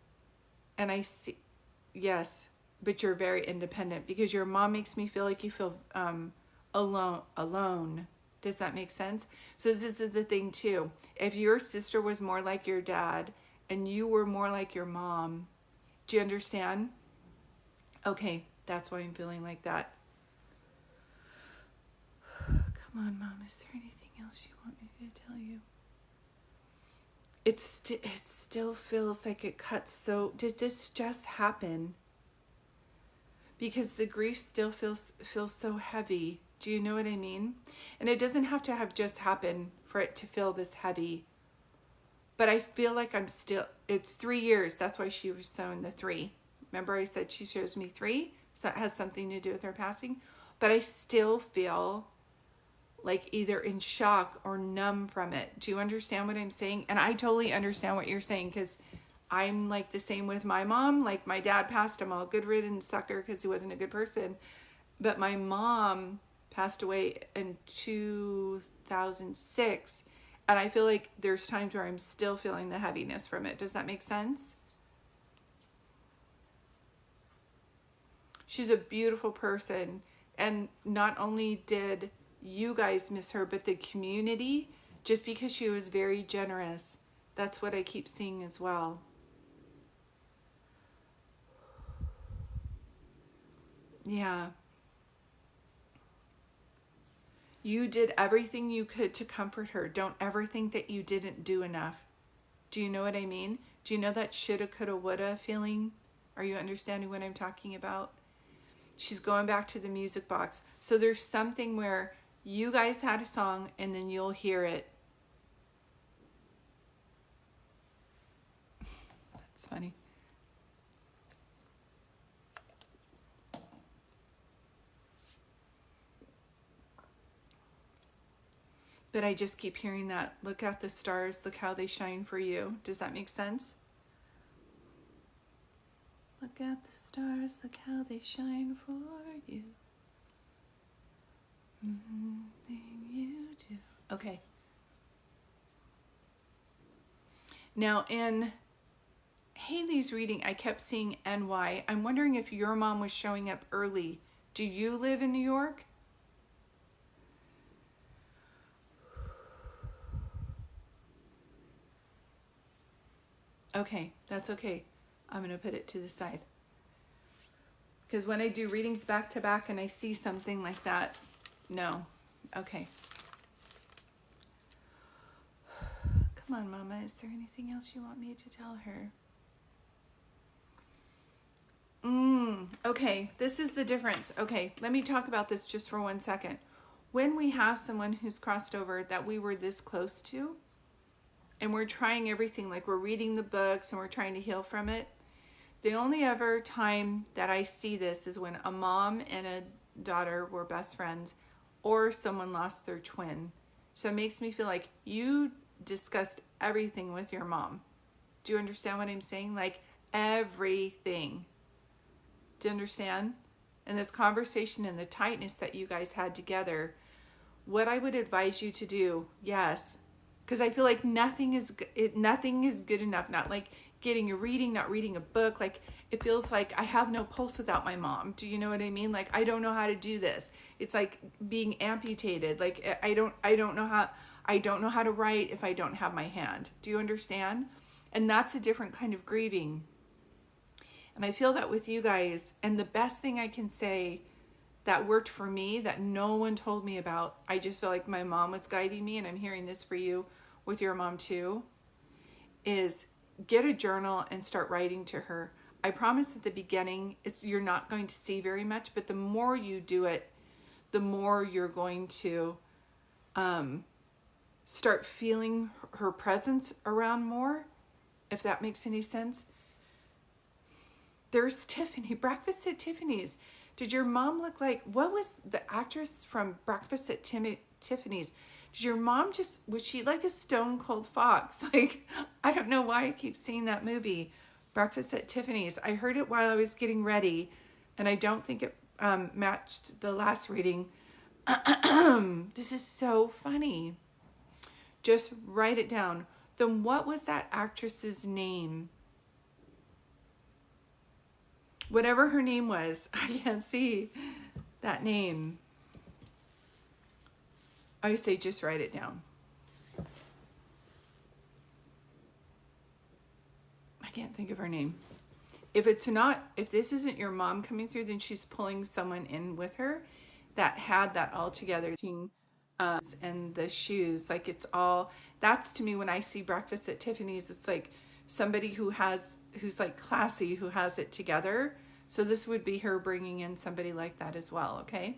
and I see, yes, but you're very independent, because your mom makes me feel like you feel alone. Does that make sense? So this is the thing too. If your sister was more like your dad and you were more like your mom, do you understand? Okay, that's why I'm feeling like that. Come on, Mom, is there anything else you want me to tell you? It still feels like it cuts so... Did this just happen? Because the grief still feels so heavy. Do you know what I mean? And it doesn't have to have just happened for it to feel this heavy. But I feel like I'm still... It's 3 years. That's why she was showing the 3. Remember I said she shows me 3? So that has something to do with her passing. But I still feel like either in shock or numb from it. Do you understand what I'm saying? And I totally understand what you're saying, because I'm like the same with my mom. Like my dad passed him, all good riddance sucker, because he wasn't a good person. But my mom passed away in 2006. And I feel like there's times where I'm still feeling the heaviness from it. Does that make sense? She's a beautiful person. And not only did you guys miss her, but the community, just because she was very generous. That's what I keep seeing as well. Yeah. You did everything you could to comfort her. Don't ever think that you didn't do enough. Do you know what I mean? Do you know that shoulda, coulda, woulda feeling? Are you understanding what I'm talking about? She's going back to the music box. So there's something where you guys had a song and then you'll hear it. That's funny. But I just keep hearing that. Look at the stars. Look how they shine for you. Does that make sense? Look at the stars. Look how they shine for you. Thing you do. Okay. Now in Haley's reading, I kept seeing NY. I'm wondering if your mom was showing up early. Do you live in New York? Okay, that's okay. I'm going to put it to the side. Because when I do readings back to back and I see something like that, no. Okay. Come on, Mama. Is there anything else you want me to tell her? Okay, this is the difference. Okay, let me talk about this just for 1 second. When we have someone who's crossed over that we were this close to, and we're trying everything, like we're reading the books and we're trying to heal from it, the only ever time that I see this is when a mom and a daughter were best friends or someone lost their twin. So it makes me feel like you discussed everything with your mom. Do you understand what I'm saying? Like everything. Do you understand? And this conversation and the tightness that you guys had together, what I would advise you to do, yes, because I feel like nothing is good enough. Not like getting a reading, not reading a book. Like it feels like I have no pulse without my mom. Do you know what I mean? Like I don't know how to do this. It's like being amputated. Like I don't know how to write if I don't have my hand. Do you understand? And that's a different kind of grieving. And I feel that with you guys. And the best thing I can say that worked for me that no one told me about, I just feel like my mom was guiding me, and I'm hearing this for you with your mom too, is get a journal and start writing to her. I promise at the beginning, you're not going to see very much, but the more you do it, the more you're going to start feeling her presence around more, if that makes any sense. There's Tiffany, Breakfast at Tiffany's. Did your mom look like, what was the actress from Breakfast at Tiffany's? Did your mom was she like a stone cold fox? Like, I don't know why I keep seeing that movie, Breakfast at Tiffany's. I heard it while I was getting ready, and I don't think it matched the last reading. This is so funny. Just write it down. Then what was that actress's name? Whatever her name was, I can't see that name. I say just write it down. I can't think of her name. If this isn't your mom coming through, then she's pulling someone in with her that had that all together. And the shoes, like it's all, that's to me when I see Breakfast at Tiffany's, it's like somebody who's like classy, who has it together. So this would be her bringing in somebody like that as well, okay?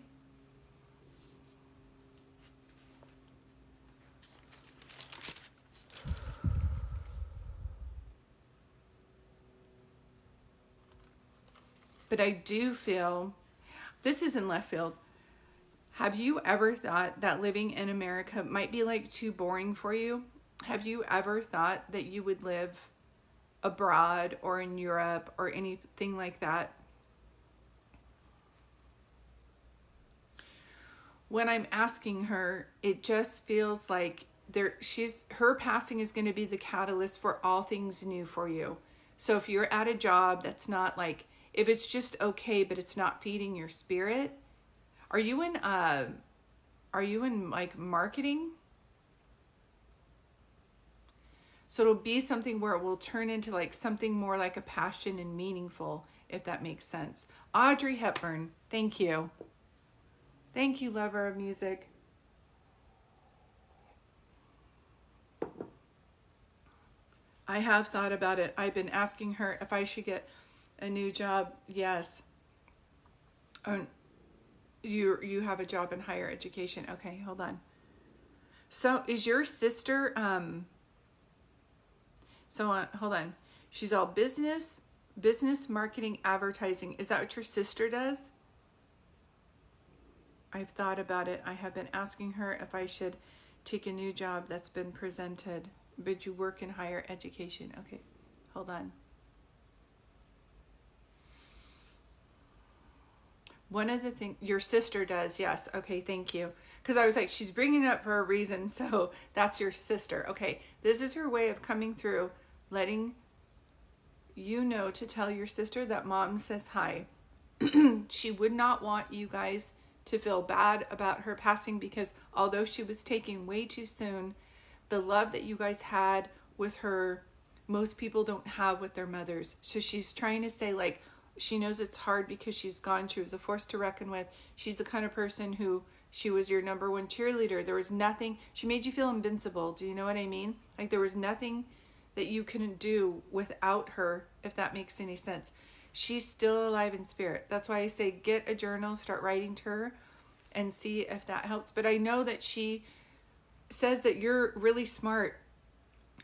But I do feel, this is in left field. Have you ever thought that living in America might be like too boring for you? Have you ever thought that you would live abroad or in Europe or anything like that? When I'm asking her, it just feels like her passing is going to be the catalyst for all things new for you. So if you're at a job that's not like, if it's just okay, but it's not feeding your spirit. Are you in like marketing? So it'll be something where it will turn into like something more like a passion and meaningful, if that makes sense. Audrey Hepburn, thank you. Thank you, lover of music. I have thought about it. I've been asking her if I should get a new job. Yes. You have a job in higher education. Okay, hold on. So is your sister hold on. She's all business, marketing, advertising. Is that what your sister does? I've thought about it. I have been asking her if I should take a new job that's been presented. But you work in higher education. Okay, hold on. One of the things your sister does, yes. Okay, thank you. Because I was like, she's bringing it up for a reason, so that's your sister. Okay, this is her way of coming through, letting you know to tell your sister that mom says hi. She would not want you guys to feel bad about her passing, because although she was taken way too soon, the love that you guys had with her, most people don't have with their mothers. So she's trying to say, like, she knows it's hard because she's gone. She was a force to reckon with. She's the kind of person who, she was your number one cheerleader. There was nothing, she made you feel invincible. Do you know what I mean? Like there was nothing that you couldn't do without her, if that makes any sense. She's still alive in spirit. That's why I say get a journal, start writing to her and see if that helps. But I know that she says that you're really smart.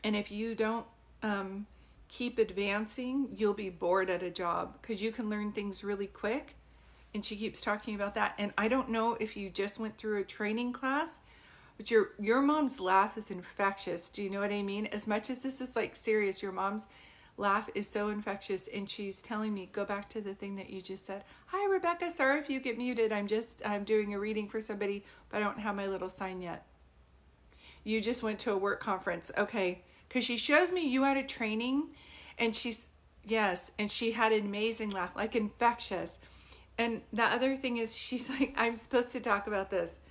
And if you don't keep advancing, you'll be bored at a job because you can learn things really quick. And she keeps talking about that. And I don't know if you just went through a training class, but your mom's laugh is infectious. Do you know what I mean? As much as this is like serious, your mom's laugh is so infectious. And she's telling me, go back to the thing that you just said. Hi, Rebecca. Sorry if you get muted. I'm doing a reading for somebody, but I don't have my little sign yet. You just went to a work conference. Okay. Because she shows me you had a training, and yes, and she had an amazing laugh, like infectious. And the other thing is, she's like, I'm supposed to talk about this.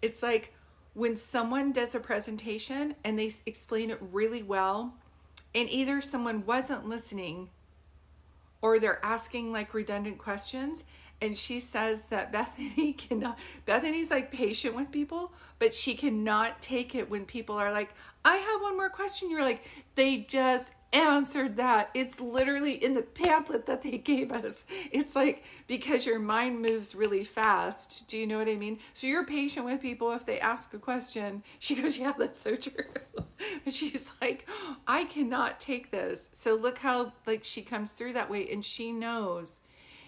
It's like when someone does a presentation and they explain it really well, and either someone wasn't listening or they're asking like redundant questions. And she says that Bethany's like patient with people, but she cannot take it when people are like, I have one more question. You're like, they just answered that. It's literally in the pamphlet that they gave us. It's like, because your mind moves really fast. Do you know what I mean? So you're patient with people if they ask a question. She goes, yeah, that's so true. She's like, I cannot take this. So look how like she comes through that way, and she knows.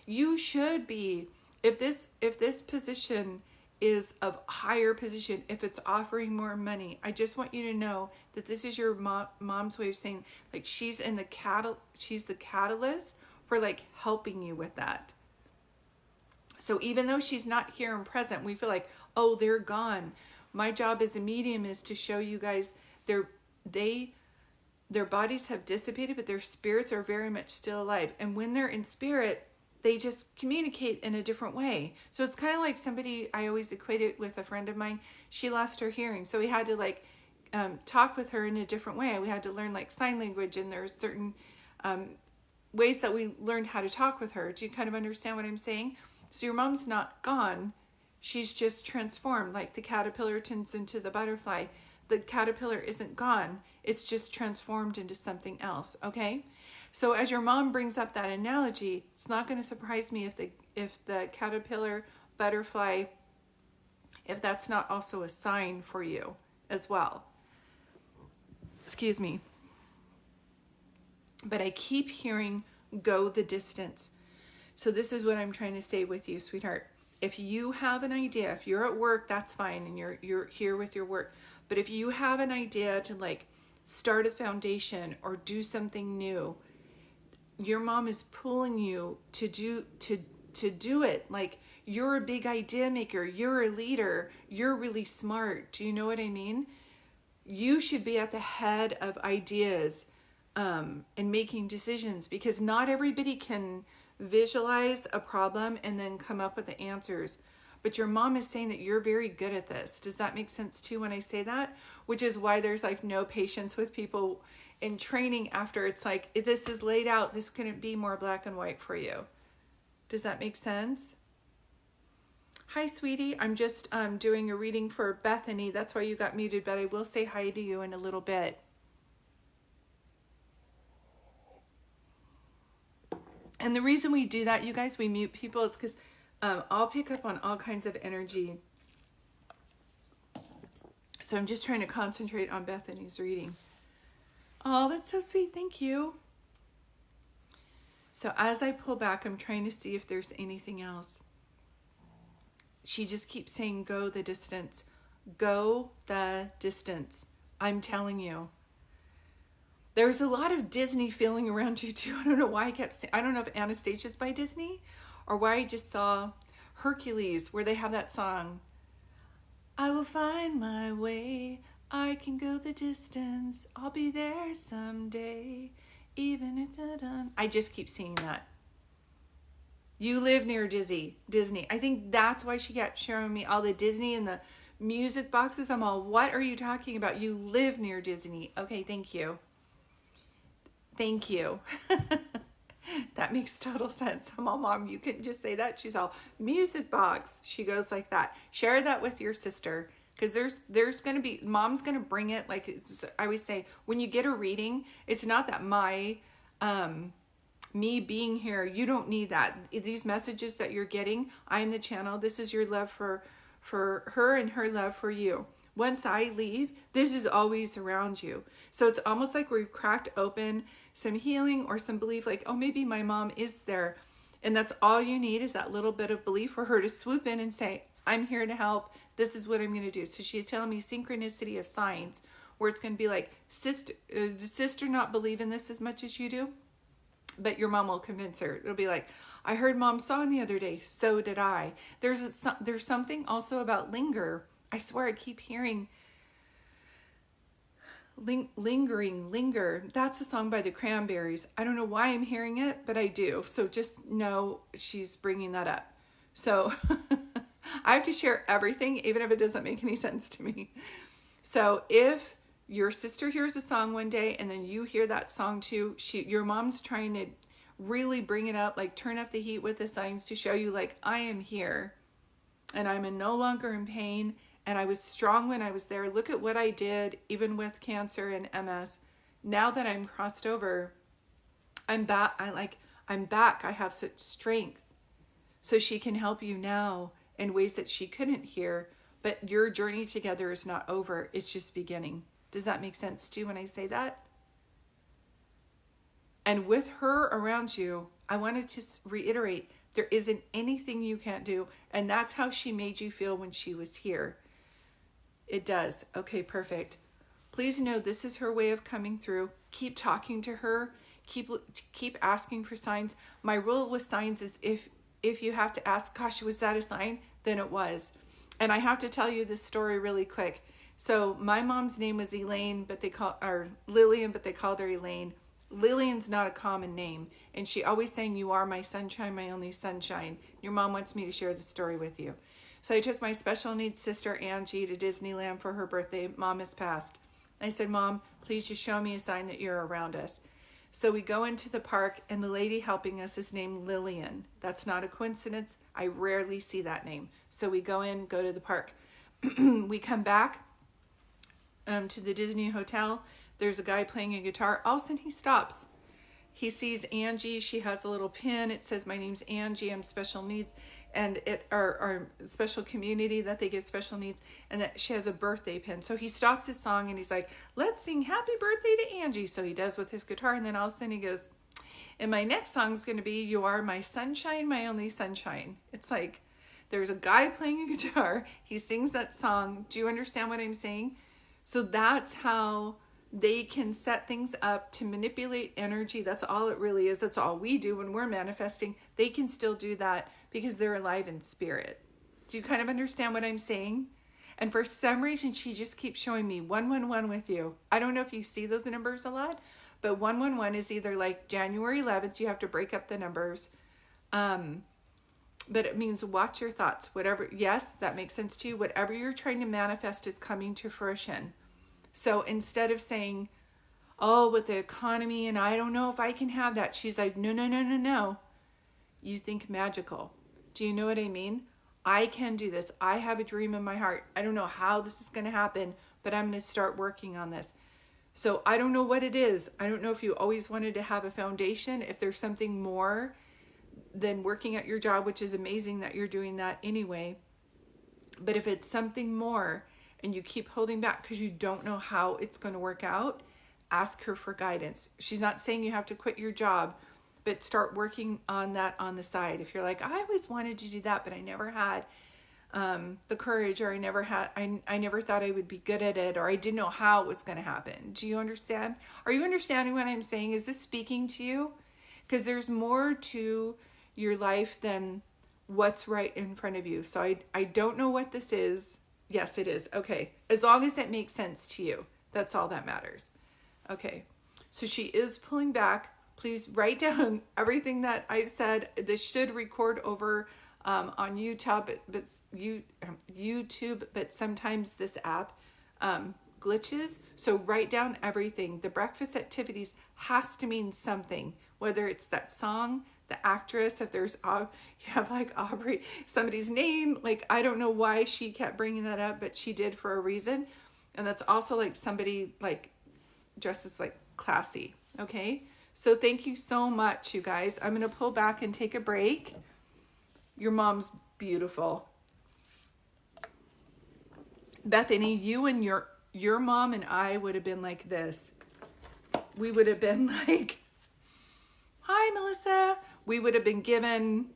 You should be, if this position is of higher position, if it's offering more money, I just want you to know that this is your mom's way of saying, like, she's the catalyst for like helping you with that. So even though she's not here and present, we feel like, oh, they're gone. My job as a medium is to show you guys their bodies have dissipated, but their spirits are very much still alive. And when they're in spirit, they just communicate in a different way. So it's kind of like somebody, I always equate it with a friend of mine. She lost her hearing. So we had to like talk with her in a different way. We had to learn like sign language, and there's certain ways that we learned how to talk with her. Do you kind of understand what I'm saying? So your mom's not gone. She's just transformed. Like the caterpillar turns into the butterfly. The caterpillar isn't gone. It's just transformed into something else. Okay? So as your mom brings up that analogy, it's not going to surprise me if the caterpillar, butterfly, if that's not also a sign for you as well. Excuse me. But I keep hearing go the distance. So this is what I'm trying to say with you, sweetheart. If you have an idea, if you're at work, that's fine, and you're here with your work. But if you have an idea to like start a foundation or do something new, your mom is pulling you to do it. Like, you're a big idea maker, you're a leader, you're really smart. Do you know what I mean? You should be at the head of ideas and making decisions, because not everybody can visualize a problem and then come up with the answers. But your mom is saying that you're very good at this. Does that make sense too when I say that? Which is why there's like no patience with people in training after it's like, if this is laid out, this couldn't be more black and white for you. Does that make sense? Hi, sweetie. I'm just doing a reading for Bethany. That's why you got muted, but I will say hi to you in a little bit. And the reason we do that, you guys, we mute people, is because I'll pick up on all kinds of energy. So I'm just trying to concentrate on Bethany's reading. Oh, that's so sweet. Thank you. So as I pull back, I'm trying to see if there's anything else. She just keeps saying, go the distance. Go the distance. I'm telling you. There's a lot of Disney feeling around you too. I don't know why I kept saying, I don't know if Anastasia's by Disney or why I just saw Hercules where they have that song. I will find my way. I can go the distance. I'll be there someday. Even if it's not done. I just keep seeing that. You live near Disney. I think that's why she kept showing me all the Disney and the music boxes. I'm all, what are you talking about? You live near Disney. Okay, thank you. Thank you. That makes total sense. I'm all, Mom, you couldn't just say that. She's all, music box. She goes like that. Share that with your sister. Because there's going to be, Mom's going to bring it. Like I always say, when you get a reading, it's not that me being here, you don't need that. These messages that you're getting, I'm the channel. This is your love for her and her love for you. Once I leave, this is always around you. So it's almost like we've cracked open some healing or some belief, like, oh, maybe my mom is there. And that's all you need, is that little bit of belief for her to swoop in and say, I'm here to help. This is what I'm going to do. So she's telling me synchronicity of signs, where it's going to be like, does sister not believe in this as much as you do? But your mom will convince her. It'll be like, I heard Mom's song the other day. So did I. There's something also about linger. I swear I keep hearing linger. That's a song by the Cranberries. I don't know why I'm hearing it, but I do. So just know she's bringing that up. So I have to share everything, even if it doesn't make any sense to me. So if your sister hears a song one day and then you hear that song too, your mom's trying to really bring it up, like turn up the heat with the signs to show you, like, I am here and I'm no longer in pain. And I was strong when I was there. Look at what I did, even with cancer and MS. Now that I'm crossed over, I'm back. I'm back. I have such strength. So she can help you now in ways that she couldn't hear. But your journey together is not over. It's just beginning. Does that make sense to you when I say that? And with her around you, I wanted to reiterate, there isn't anything you can't do. And that's how she made you feel when she was here. It does. Okay, perfect. Please know this is her way of coming through. Keep talking to her. Keep asking for signs. My rule with signs is if you have to ask, gosh, was that a sign? Then it was. And I have to tell you this story really quick. So my mom's name was Elaine, or Lillian, but they called her Elaine. Lillian's not a common name. And she always saying, you are my sunshine, my only sunshine. Your mom wants me to share the story with you. So I took my special needs sister, Angie, to Disneyland for her birthday. Mom has passed. I said, Mom, please just show me a sign that you're around us. So we go into the park, and the lady helping us is named Lillian. That's not a coincidence. I rarely see that name. So we go to the park. We come back to the Disney hotel. There's a guy playing a guitar. All of a sudden, he stops. He sees Angie. She has a little pin. It says, my name's Angie. I'm special needs. And our special community that they give special needs, and that she has a birthday pin. So he stops his song and he's like, let's sing happy birthday to Angie. So he does with his guitar, and then all of a sudden he goes, and my next song is going to be, you are my sunshine, my only sunshine. It's like, there's a guy playing a guitar. He sings that song. Do you understand what I'm saying? So that's how they can set things up to manipulate energy. That's all it really is. That's all we do when we're manifesting. They can still do that because they're alive in spirit. Do you kind of understand what I'm saying? And for some reason, she just keeps showing me 111 with you. I don't know if you see those numbers a lot, but 111 is either like January 11th, you have to break up the numbers. But it means watch your thoughts. Whatever, yes, that makes sense to you. Whatever you're trying to manifest is coming to fruition. So instead of saying, oh, with the economy and I don't know if I can have that, she's like, no, no, no, no, no. You think magical. Do you know what I mean? I can do this. I have a dream in my heart. I don't know how this is going to happen, but I'm going to start working on this. So I don't know what it is. I don't know if you always wanted to have a foundation, if there's something more than working at your job, which is amazing that you're doing that anyway. But if it's something more and you keep holding back because you don't know how it's going to work out, ask her for guidance. She's not saying you have to quit your job, but start working on that on the side. If you're like, I always wanted to do that, but I never had the courage, or I never thought I would be good at it, or I didn't know how it was going to happen. Do you understand? Are you understanding what I'm saying? Is this speaking to you? Because there's more to your life than what's right in front of you. So I don't know what this is. Yes, it is. Okay. As long as it makes sense to you, that's all that matters. Okay. So she is pulling back. Please write down everything that I've said. This should record over on YouTube, but sometimes this app glitches. So write down everything. The breakfast activities has to mean something, whether it's that song, the actress, if there's you have like Aubrey, somebody's name, like I don't know why she kept bringing that up, but she did for a reason. And that's also like somebody like dressed as like classy. Okay. So thank you so much, you guys. I'm going to pull back and take a break. Your mom's beautiful. Bethany, you and your mom and I would have been like this. We would have been like, hi, Melissa. We would have been given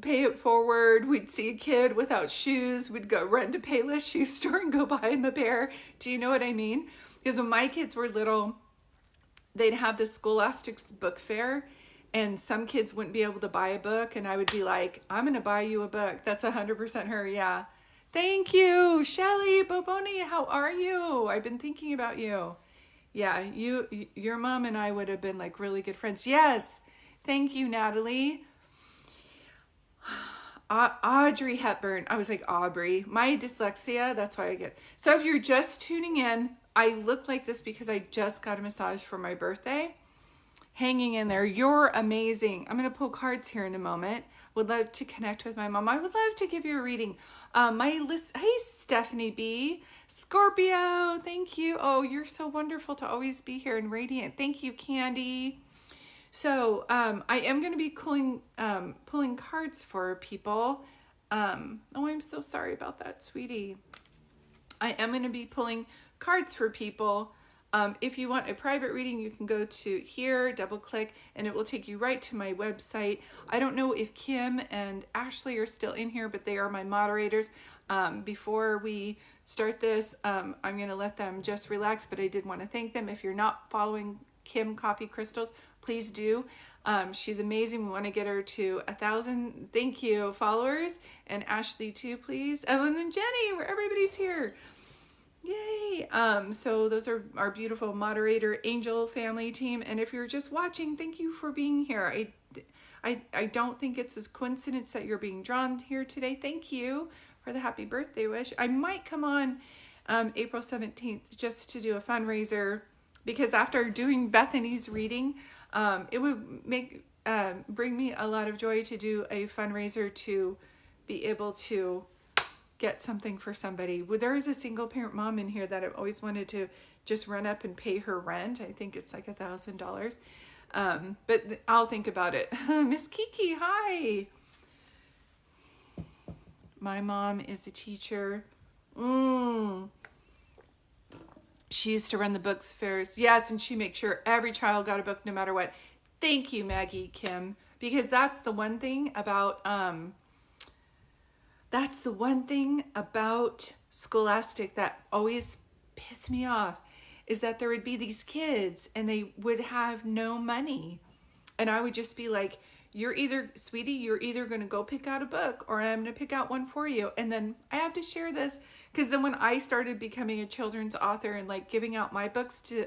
pay it forward. We'd see a kid without shoes. We'd go run to Payless shoe store and go buy him a pair. Do you know what I mean? Because when my kids were little, they'd have the Scholastics book fair, and some kids wouldn't be able to buy a book, and I would be like, I'm going to buy you a book. That's 100% her. Yeah. Thank you. Shelly Boboni, how are you? I've been thinking about you. Yeah, your mom and I would have been like really good friends. Yes. Thank you, Natalie. Audrey Hepburn. I was like, Aubrey. My dyslexia, that's why I get. So if you're just tuning in, I look like this because I just got a massage for my birthday. Hanging in there. You're amazing. I'm going to pull cards here in a moment. Would love to connect with my mom. I would love to give you a reading. My list. Hey, Stephanie B. Scorpio. Thank you. Oh, you're so wonderful to always be here and radiant. Thank you, Candy. So I am going to be pulling cards for people. Oh, I'm so sorry about that, sweetie. I am going to be pulling cards for people. If you want a private reading, you can go to here, double click, and it will take you right to my website. I don't know if Kim and Ashley are still in here, but they are my moderators. Before we start this, I'm going to let them just relax, but I did want to thank them. If you're not following Kim Coffee Crystals, please do. She's amazing. We want to get her to 1,000, thank you, followers, and Ashley too, please. And then Jenny, where everybody's here. Yay. So those are our beautiful moderator angel family team. And if you're just watching, thank you for being here. I don't think it's a coincidence that you're being drawn here today. Thank you for the happy birthday wish. I might come on April 17th just to do a fundraiser, because after doing Bethany's reading, it would bring me a lot of joy to do a fundraiser to be able to get something for somebody. Well, there is a single parent mom in here that I've always wanted to just run up and pay her rent. I think it's like $1,000. But I'll think about it. Miss Kiki, hi. My mom is a teacher. She used to run the books fairs. Yes, and she makes sure every child got a book no matter what. Thank you, Maggie Kim. Because that's the one thing about Scholastic that always pissed me off, is that there would be these kids and they would have no money. And I would just be like, you're either going to go pick out a book, or I'm going to pick out one for you. And then I have to share this, because then when I started becoming a children's author and like giving out my books to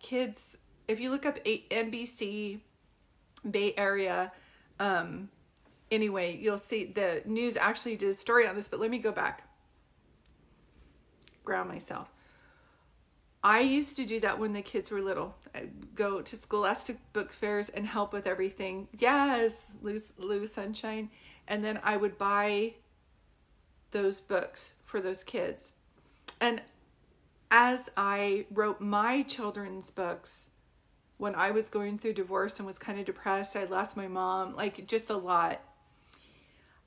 kids, if you look up NBC Bay Area. Anyway, you'll see the news actually did a story on this, but let me go back, ground myself. I used to do that when the kids were little. I'd go to Scholastic book fairs and help with everything. Yes, Lou Sunshine. And then I would buy those books for those kids. And as I wrote my children's books, when I was going through divorce and was kind of depressed, I lost my mom, like just a lot.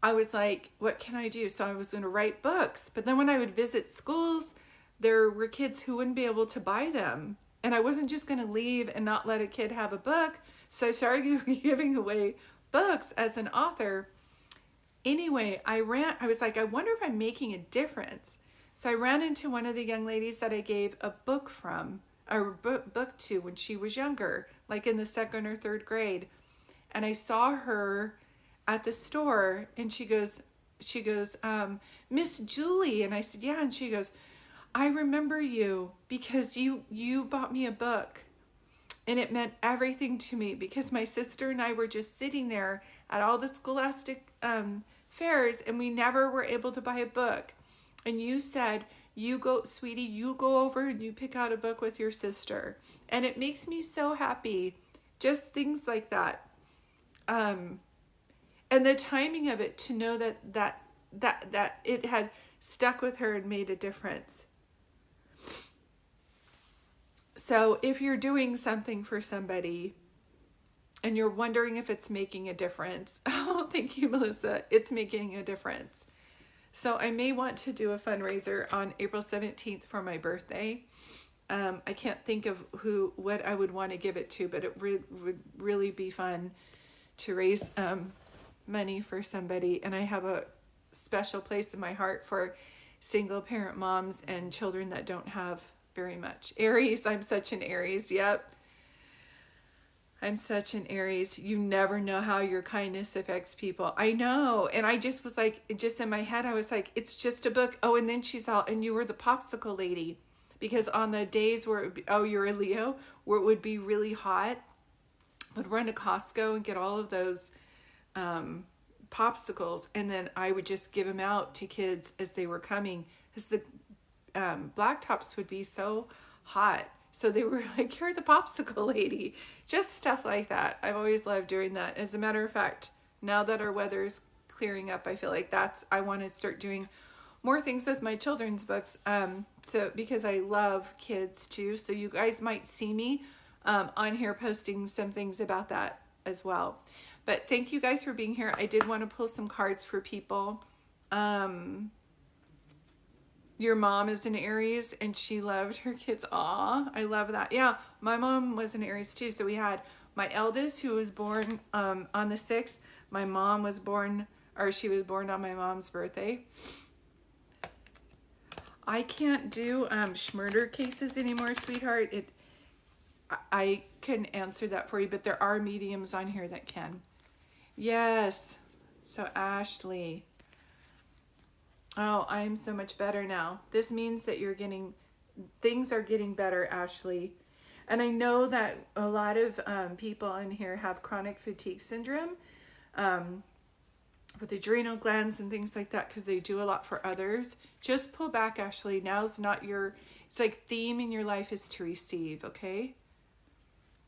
I was like, what can I do? So I was going to write books. But then when I would visit schools, there were kids who wouldn't be able to buy them. And I wasn't just going to leave and not let a kid have a book. So I started giving away books as an author. Anyway, I was like, I wonder if I'm making a difference. So I ran into one of the young ladies that I gave a book from, or book to when she was younger, like in the 2nd or 3rd grade. And I saw her at the store, and she goes, Miss Julie. And I said, yeah. And she goes, I remember you because you bought me a book. And it meant everything to me because my sister and I were just sitting there at all the Scholastic fairs, and we never were able to buy a book. And you said, you go, sweetie, you go over and you pick out a book with your sister. And it makes me so happy. Just things like that. And the timing of it, to know that it had stuck with her and made a difference. So if you're doing something for somebody and you're wondering if it's making a difference, oh, thank you, Melissa. It's making a difference. So I may want to do a fundraiser on April 17th for my birthday. I can't think of what I would want to give it to, but it would really be fun to raise money for somebody. And I have a special place in my heart for single parent moms and children that don't have very much. Aries, I'm such an Aries. Yep. I'm such an Aries. You never know how your kindness affects people. I know. And I just was like, just in my head, I was like, it's just a book. Oh, and then she's all, and you were the popsicle lady. Because on the days where, you're a Leo, where it would be really hot, would run to Costco and get all of those popsicles. And then I would just give them out to kids as they were coming. Because the blacktops would be so hot. So they were like, you're the popsicle lady. Just stuff like that. I've always loved doing that. As a matter of fact, now that our weather is clearing up, I feel like I want to start doing more things with my children's books. So because I love kids too. So you guys might see me on here posting some things about that as well. But thank you guys for being here. I did want to pull some cards for people. Your mom is an Aries and she loved her kids. Aw, I love that. Yeah, my mom was an Aries too. So we had my eldest who was born on the 6th. My mom was born, or she was born on my mom's birthday. I can't do Schmurder cases anymore, sweetheart. I couldn't answer that for you, but there are mediums on here that can. Yes. So Ashley. Oh, I'm so much better now. This means that things are getting better, Ashley. And I know that a lot of people in here have chronic fatigue syndrome with adrenal glands and things like that because they do a lot for others. Just pull back, Ashley. Now's not it's like theme in your life is to receive, okay?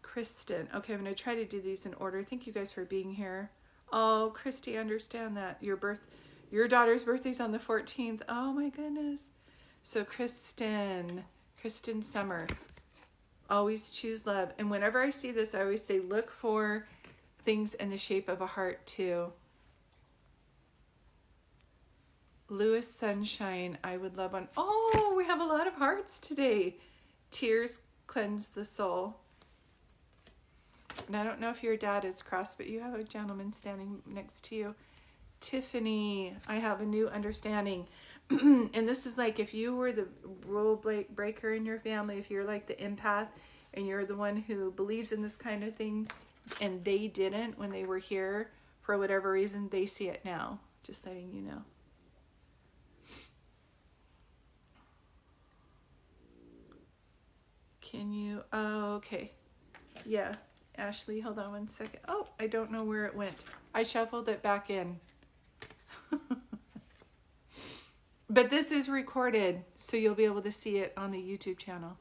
Kristen. Okay, I'm going to try to do these in order. Thank you guys for being here. Oh, Christy, understand that. Your daughter's birthday's on the 14th. Oh my goodness. So Kristen Summer, always choose love. And whenever I see this, I always say, look for things in the shape of a heart too. Lewis Sunshine, I would love one. Oh, we have a lot of hearts today. Tears cleanse the soul. And I don't know if your dad is crossed, but you have a gentleman standing next to you. Tiffany, I have a new understanding. And this is like if you were the rule breaker in your family, if you're like the empath and you're the one who believes in this kind of thing and they didn't when they were here for whatever reason, they see it now. Just letting you know. Can you? Oh, okay. Yeah. Ashley, hold on one second. Oh, I don't know where it went. I shuffled it back in. But this is recorded, so you'll be able to see it on the YouTube channel.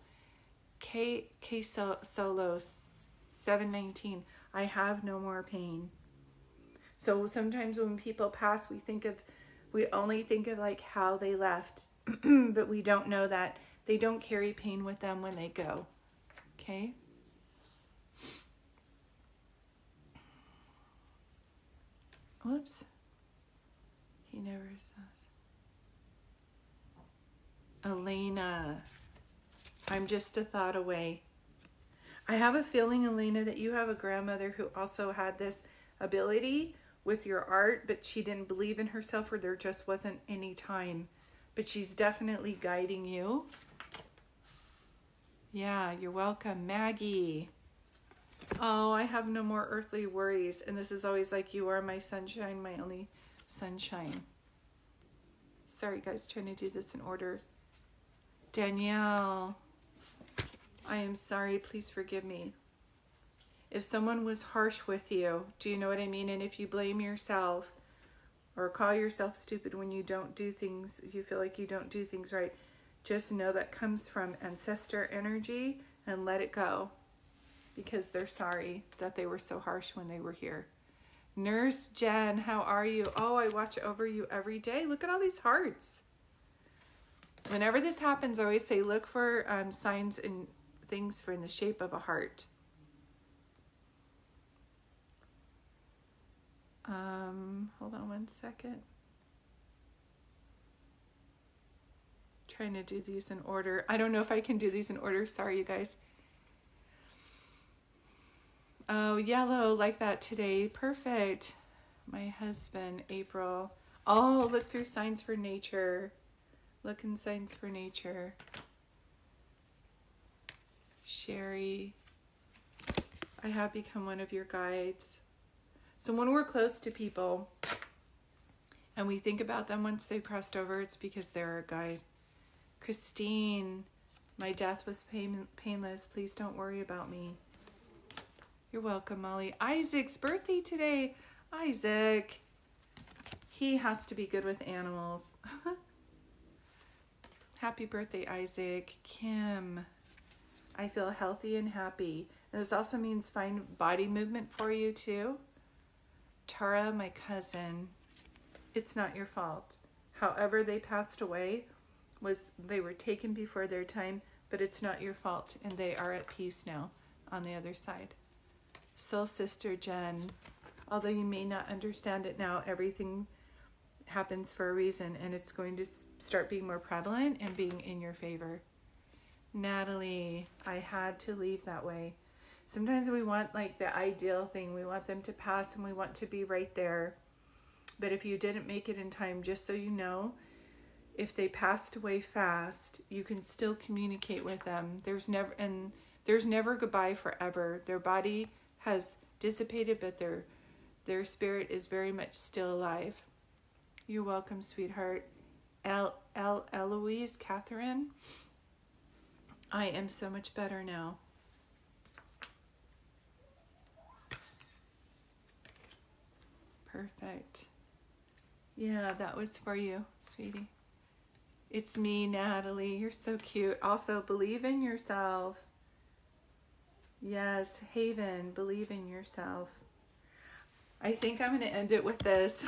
K Solo 719. I have no more pain. So sometimes when people pass, we only think of like how they left, but we don't know that they don't carry pain with them when they go. Okay? Whoops. He never says. Elena, I'm just a thought away. I have a feeling, Elena, that you have a grandmother who also had this ability with your art, but she didn't believe in herself, or there just wasn't any time. But she's definitely guiding you. Yeah, you're welcome, Maggie. Oh, I have no more earthly worries. And this is always like, you are my sunshine, my only sunshine. Sorry, guys, trying to do this in order. Danielle, I am sorry. Please forgive me. If someone was harsh with you, do you know what I mean? And if you blame yourself or call yourself stupid when you don't do things, you feel like you don't do things right, just know that comes from ancestor energy, and let it go, because they're sorry that they were so harsh when they were here. Nurse Jen, how are you? Oh, I watch over you every day. Look at all these hearts. Whenever this happens, I always say, look for signs and things in the shape of a heart. Hold on one second. Trying to do these in order. I don't know if I can do these in order. Sorry, you guys. Oh, yellow, like that today. Perfect. My husband, April. Oh, look through signs for nature. Look in signs for nature. Sherry, I have become one of your guides. So when we're close to people and we think about them once they crossed over, it's because they're a guide. Christine, my death was painless. Please don't worry about me. You're welcome, Molly. Isaac's birthday today. Isaac, he has to be good with animals. Happy birthday, Isaac. Kim, I feel healthy and happy. And this also means fine body movement for you too. Tara, my cousin, it's not your fault. However they passed away, they were taken before their time, but it's not your fault, and they are at peace now on the other side. Soul sister Jen, although you may not understand it now, everything happens for a reason, and it's going to start being more prevalent and being in your favor. Natalie, I had to leave that way. Sometimes we want like the ideal thing. We want them to pass and we want to be right there. But if you didn't make it in time, just so you know, if they passed away fast, you can still communicate with them. There's never goodbye forever. Their body has dissipated, but their spirit is very much still alive. You're welcome, sweetheart. Eloise, Catherine, I am so much better now. Perfect. Yeah, that was for you, sweetie. It's me, Natalie. You're so cute. Also, believe in yourself. Yes, Haven, believe in yourself. I think I'm going to end it with this.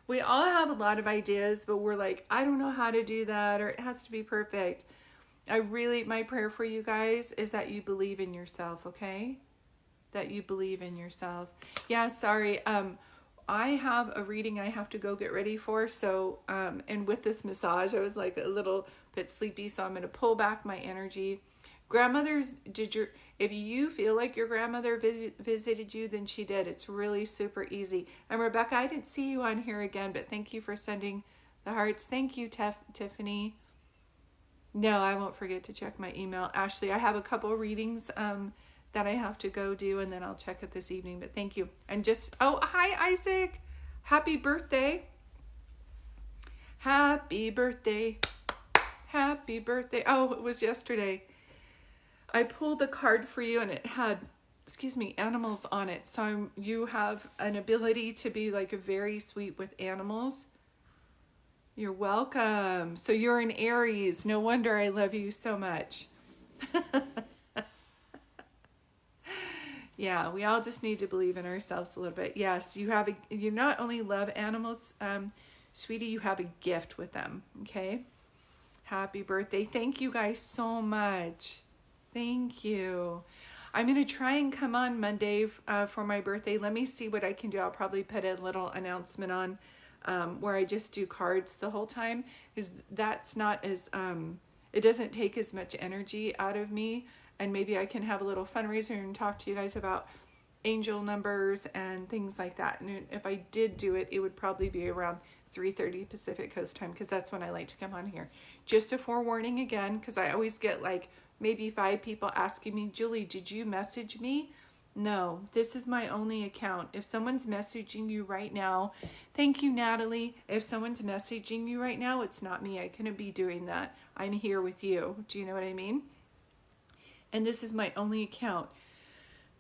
We all have a lot of ideas, but we're like, I don't know how to do that, or it has to be perfect. My prayer for you guys is that you believe in yourself, okay? That you believe in yourself. Yeah, sorry. I have a reading I have to go get ready for. So, and with this massage, I was like a little bit sleepy. So I'm going to pull back my energy. Grandmothers, if you feel like your grandmother visited you, then she did. It's really super easy. And Rebecca, I didn't see you on here again, but thank you for sending the hearts. Thank you, Tiffany. No, I won't forget to check my email. Ashley, I have a couple readings that I have to go do, and then I'll check it this evening. But thank you. And oh, hi, Isaac. Happy birthday. Happy birthday. Happy birthday. Oh, it was yesterday. I pulled the card for you, and it had excuse me, animals on it. So you have an ability to be like very sweet with animals. You're welcome. So you're an Aries. No wonder I love you so much. Yeah, we all just need to believe in ourselves a little bit. Yes, you not only love animals, sweetie, you have a gift with them. Okay. Happy birthday. Thank you guys so much. Thank you. I'm going to try and come on Monday for my birthday. Let me see what I can do. I'll probably put a little announcement on where I just do cards the whole time, because that's not as, it doesn't take as much energy out of me. And maybe I can have a little fundraiser and talk to you guys about angel numbers and things like that. And if I did do it, it would probably be around 3:30 Pacific Coast time, because that's when I like to come on here. Just a forewarning again, because I always get like maybe 5 people asking me, Julie, did you message me? No, this is my only account. If someone's messaging you right now, thank you, Natalie. If someone's messaging you right now, it's not me. I couldn't be doing that. I'm here with you. Do you know what I mean? And this is my only account.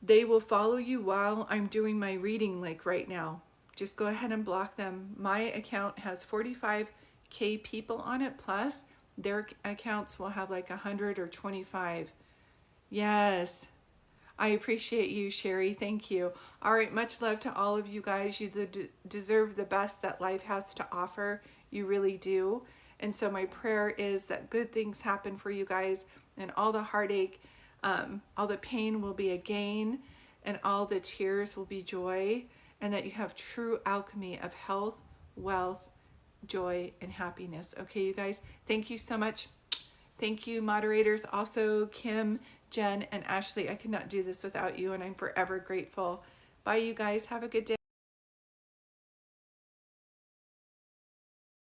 They will follow you while I'm doing my reading, like right now. Just go ahead and block them. My account has 45K people on it, plus their accounts will have like 100 or 25. Yes. I appreciate you, Sherry. Thank you. All right. Much love to all of you guys. You deserve the best that life has to offer. You really do. And so my prayer is that good things happen for you guys, and all the heartache, all the pain will be a gain, and all the tears will be joy, and that you have true alchemy of health, wealth, joy, and happiness. Okay, you guys, thank you so much. Thank you, moderators. Also, Kim, Jen, and Ashley. I could not do this without you, and I'm forever grateful. Bye, you guys. Have a good day.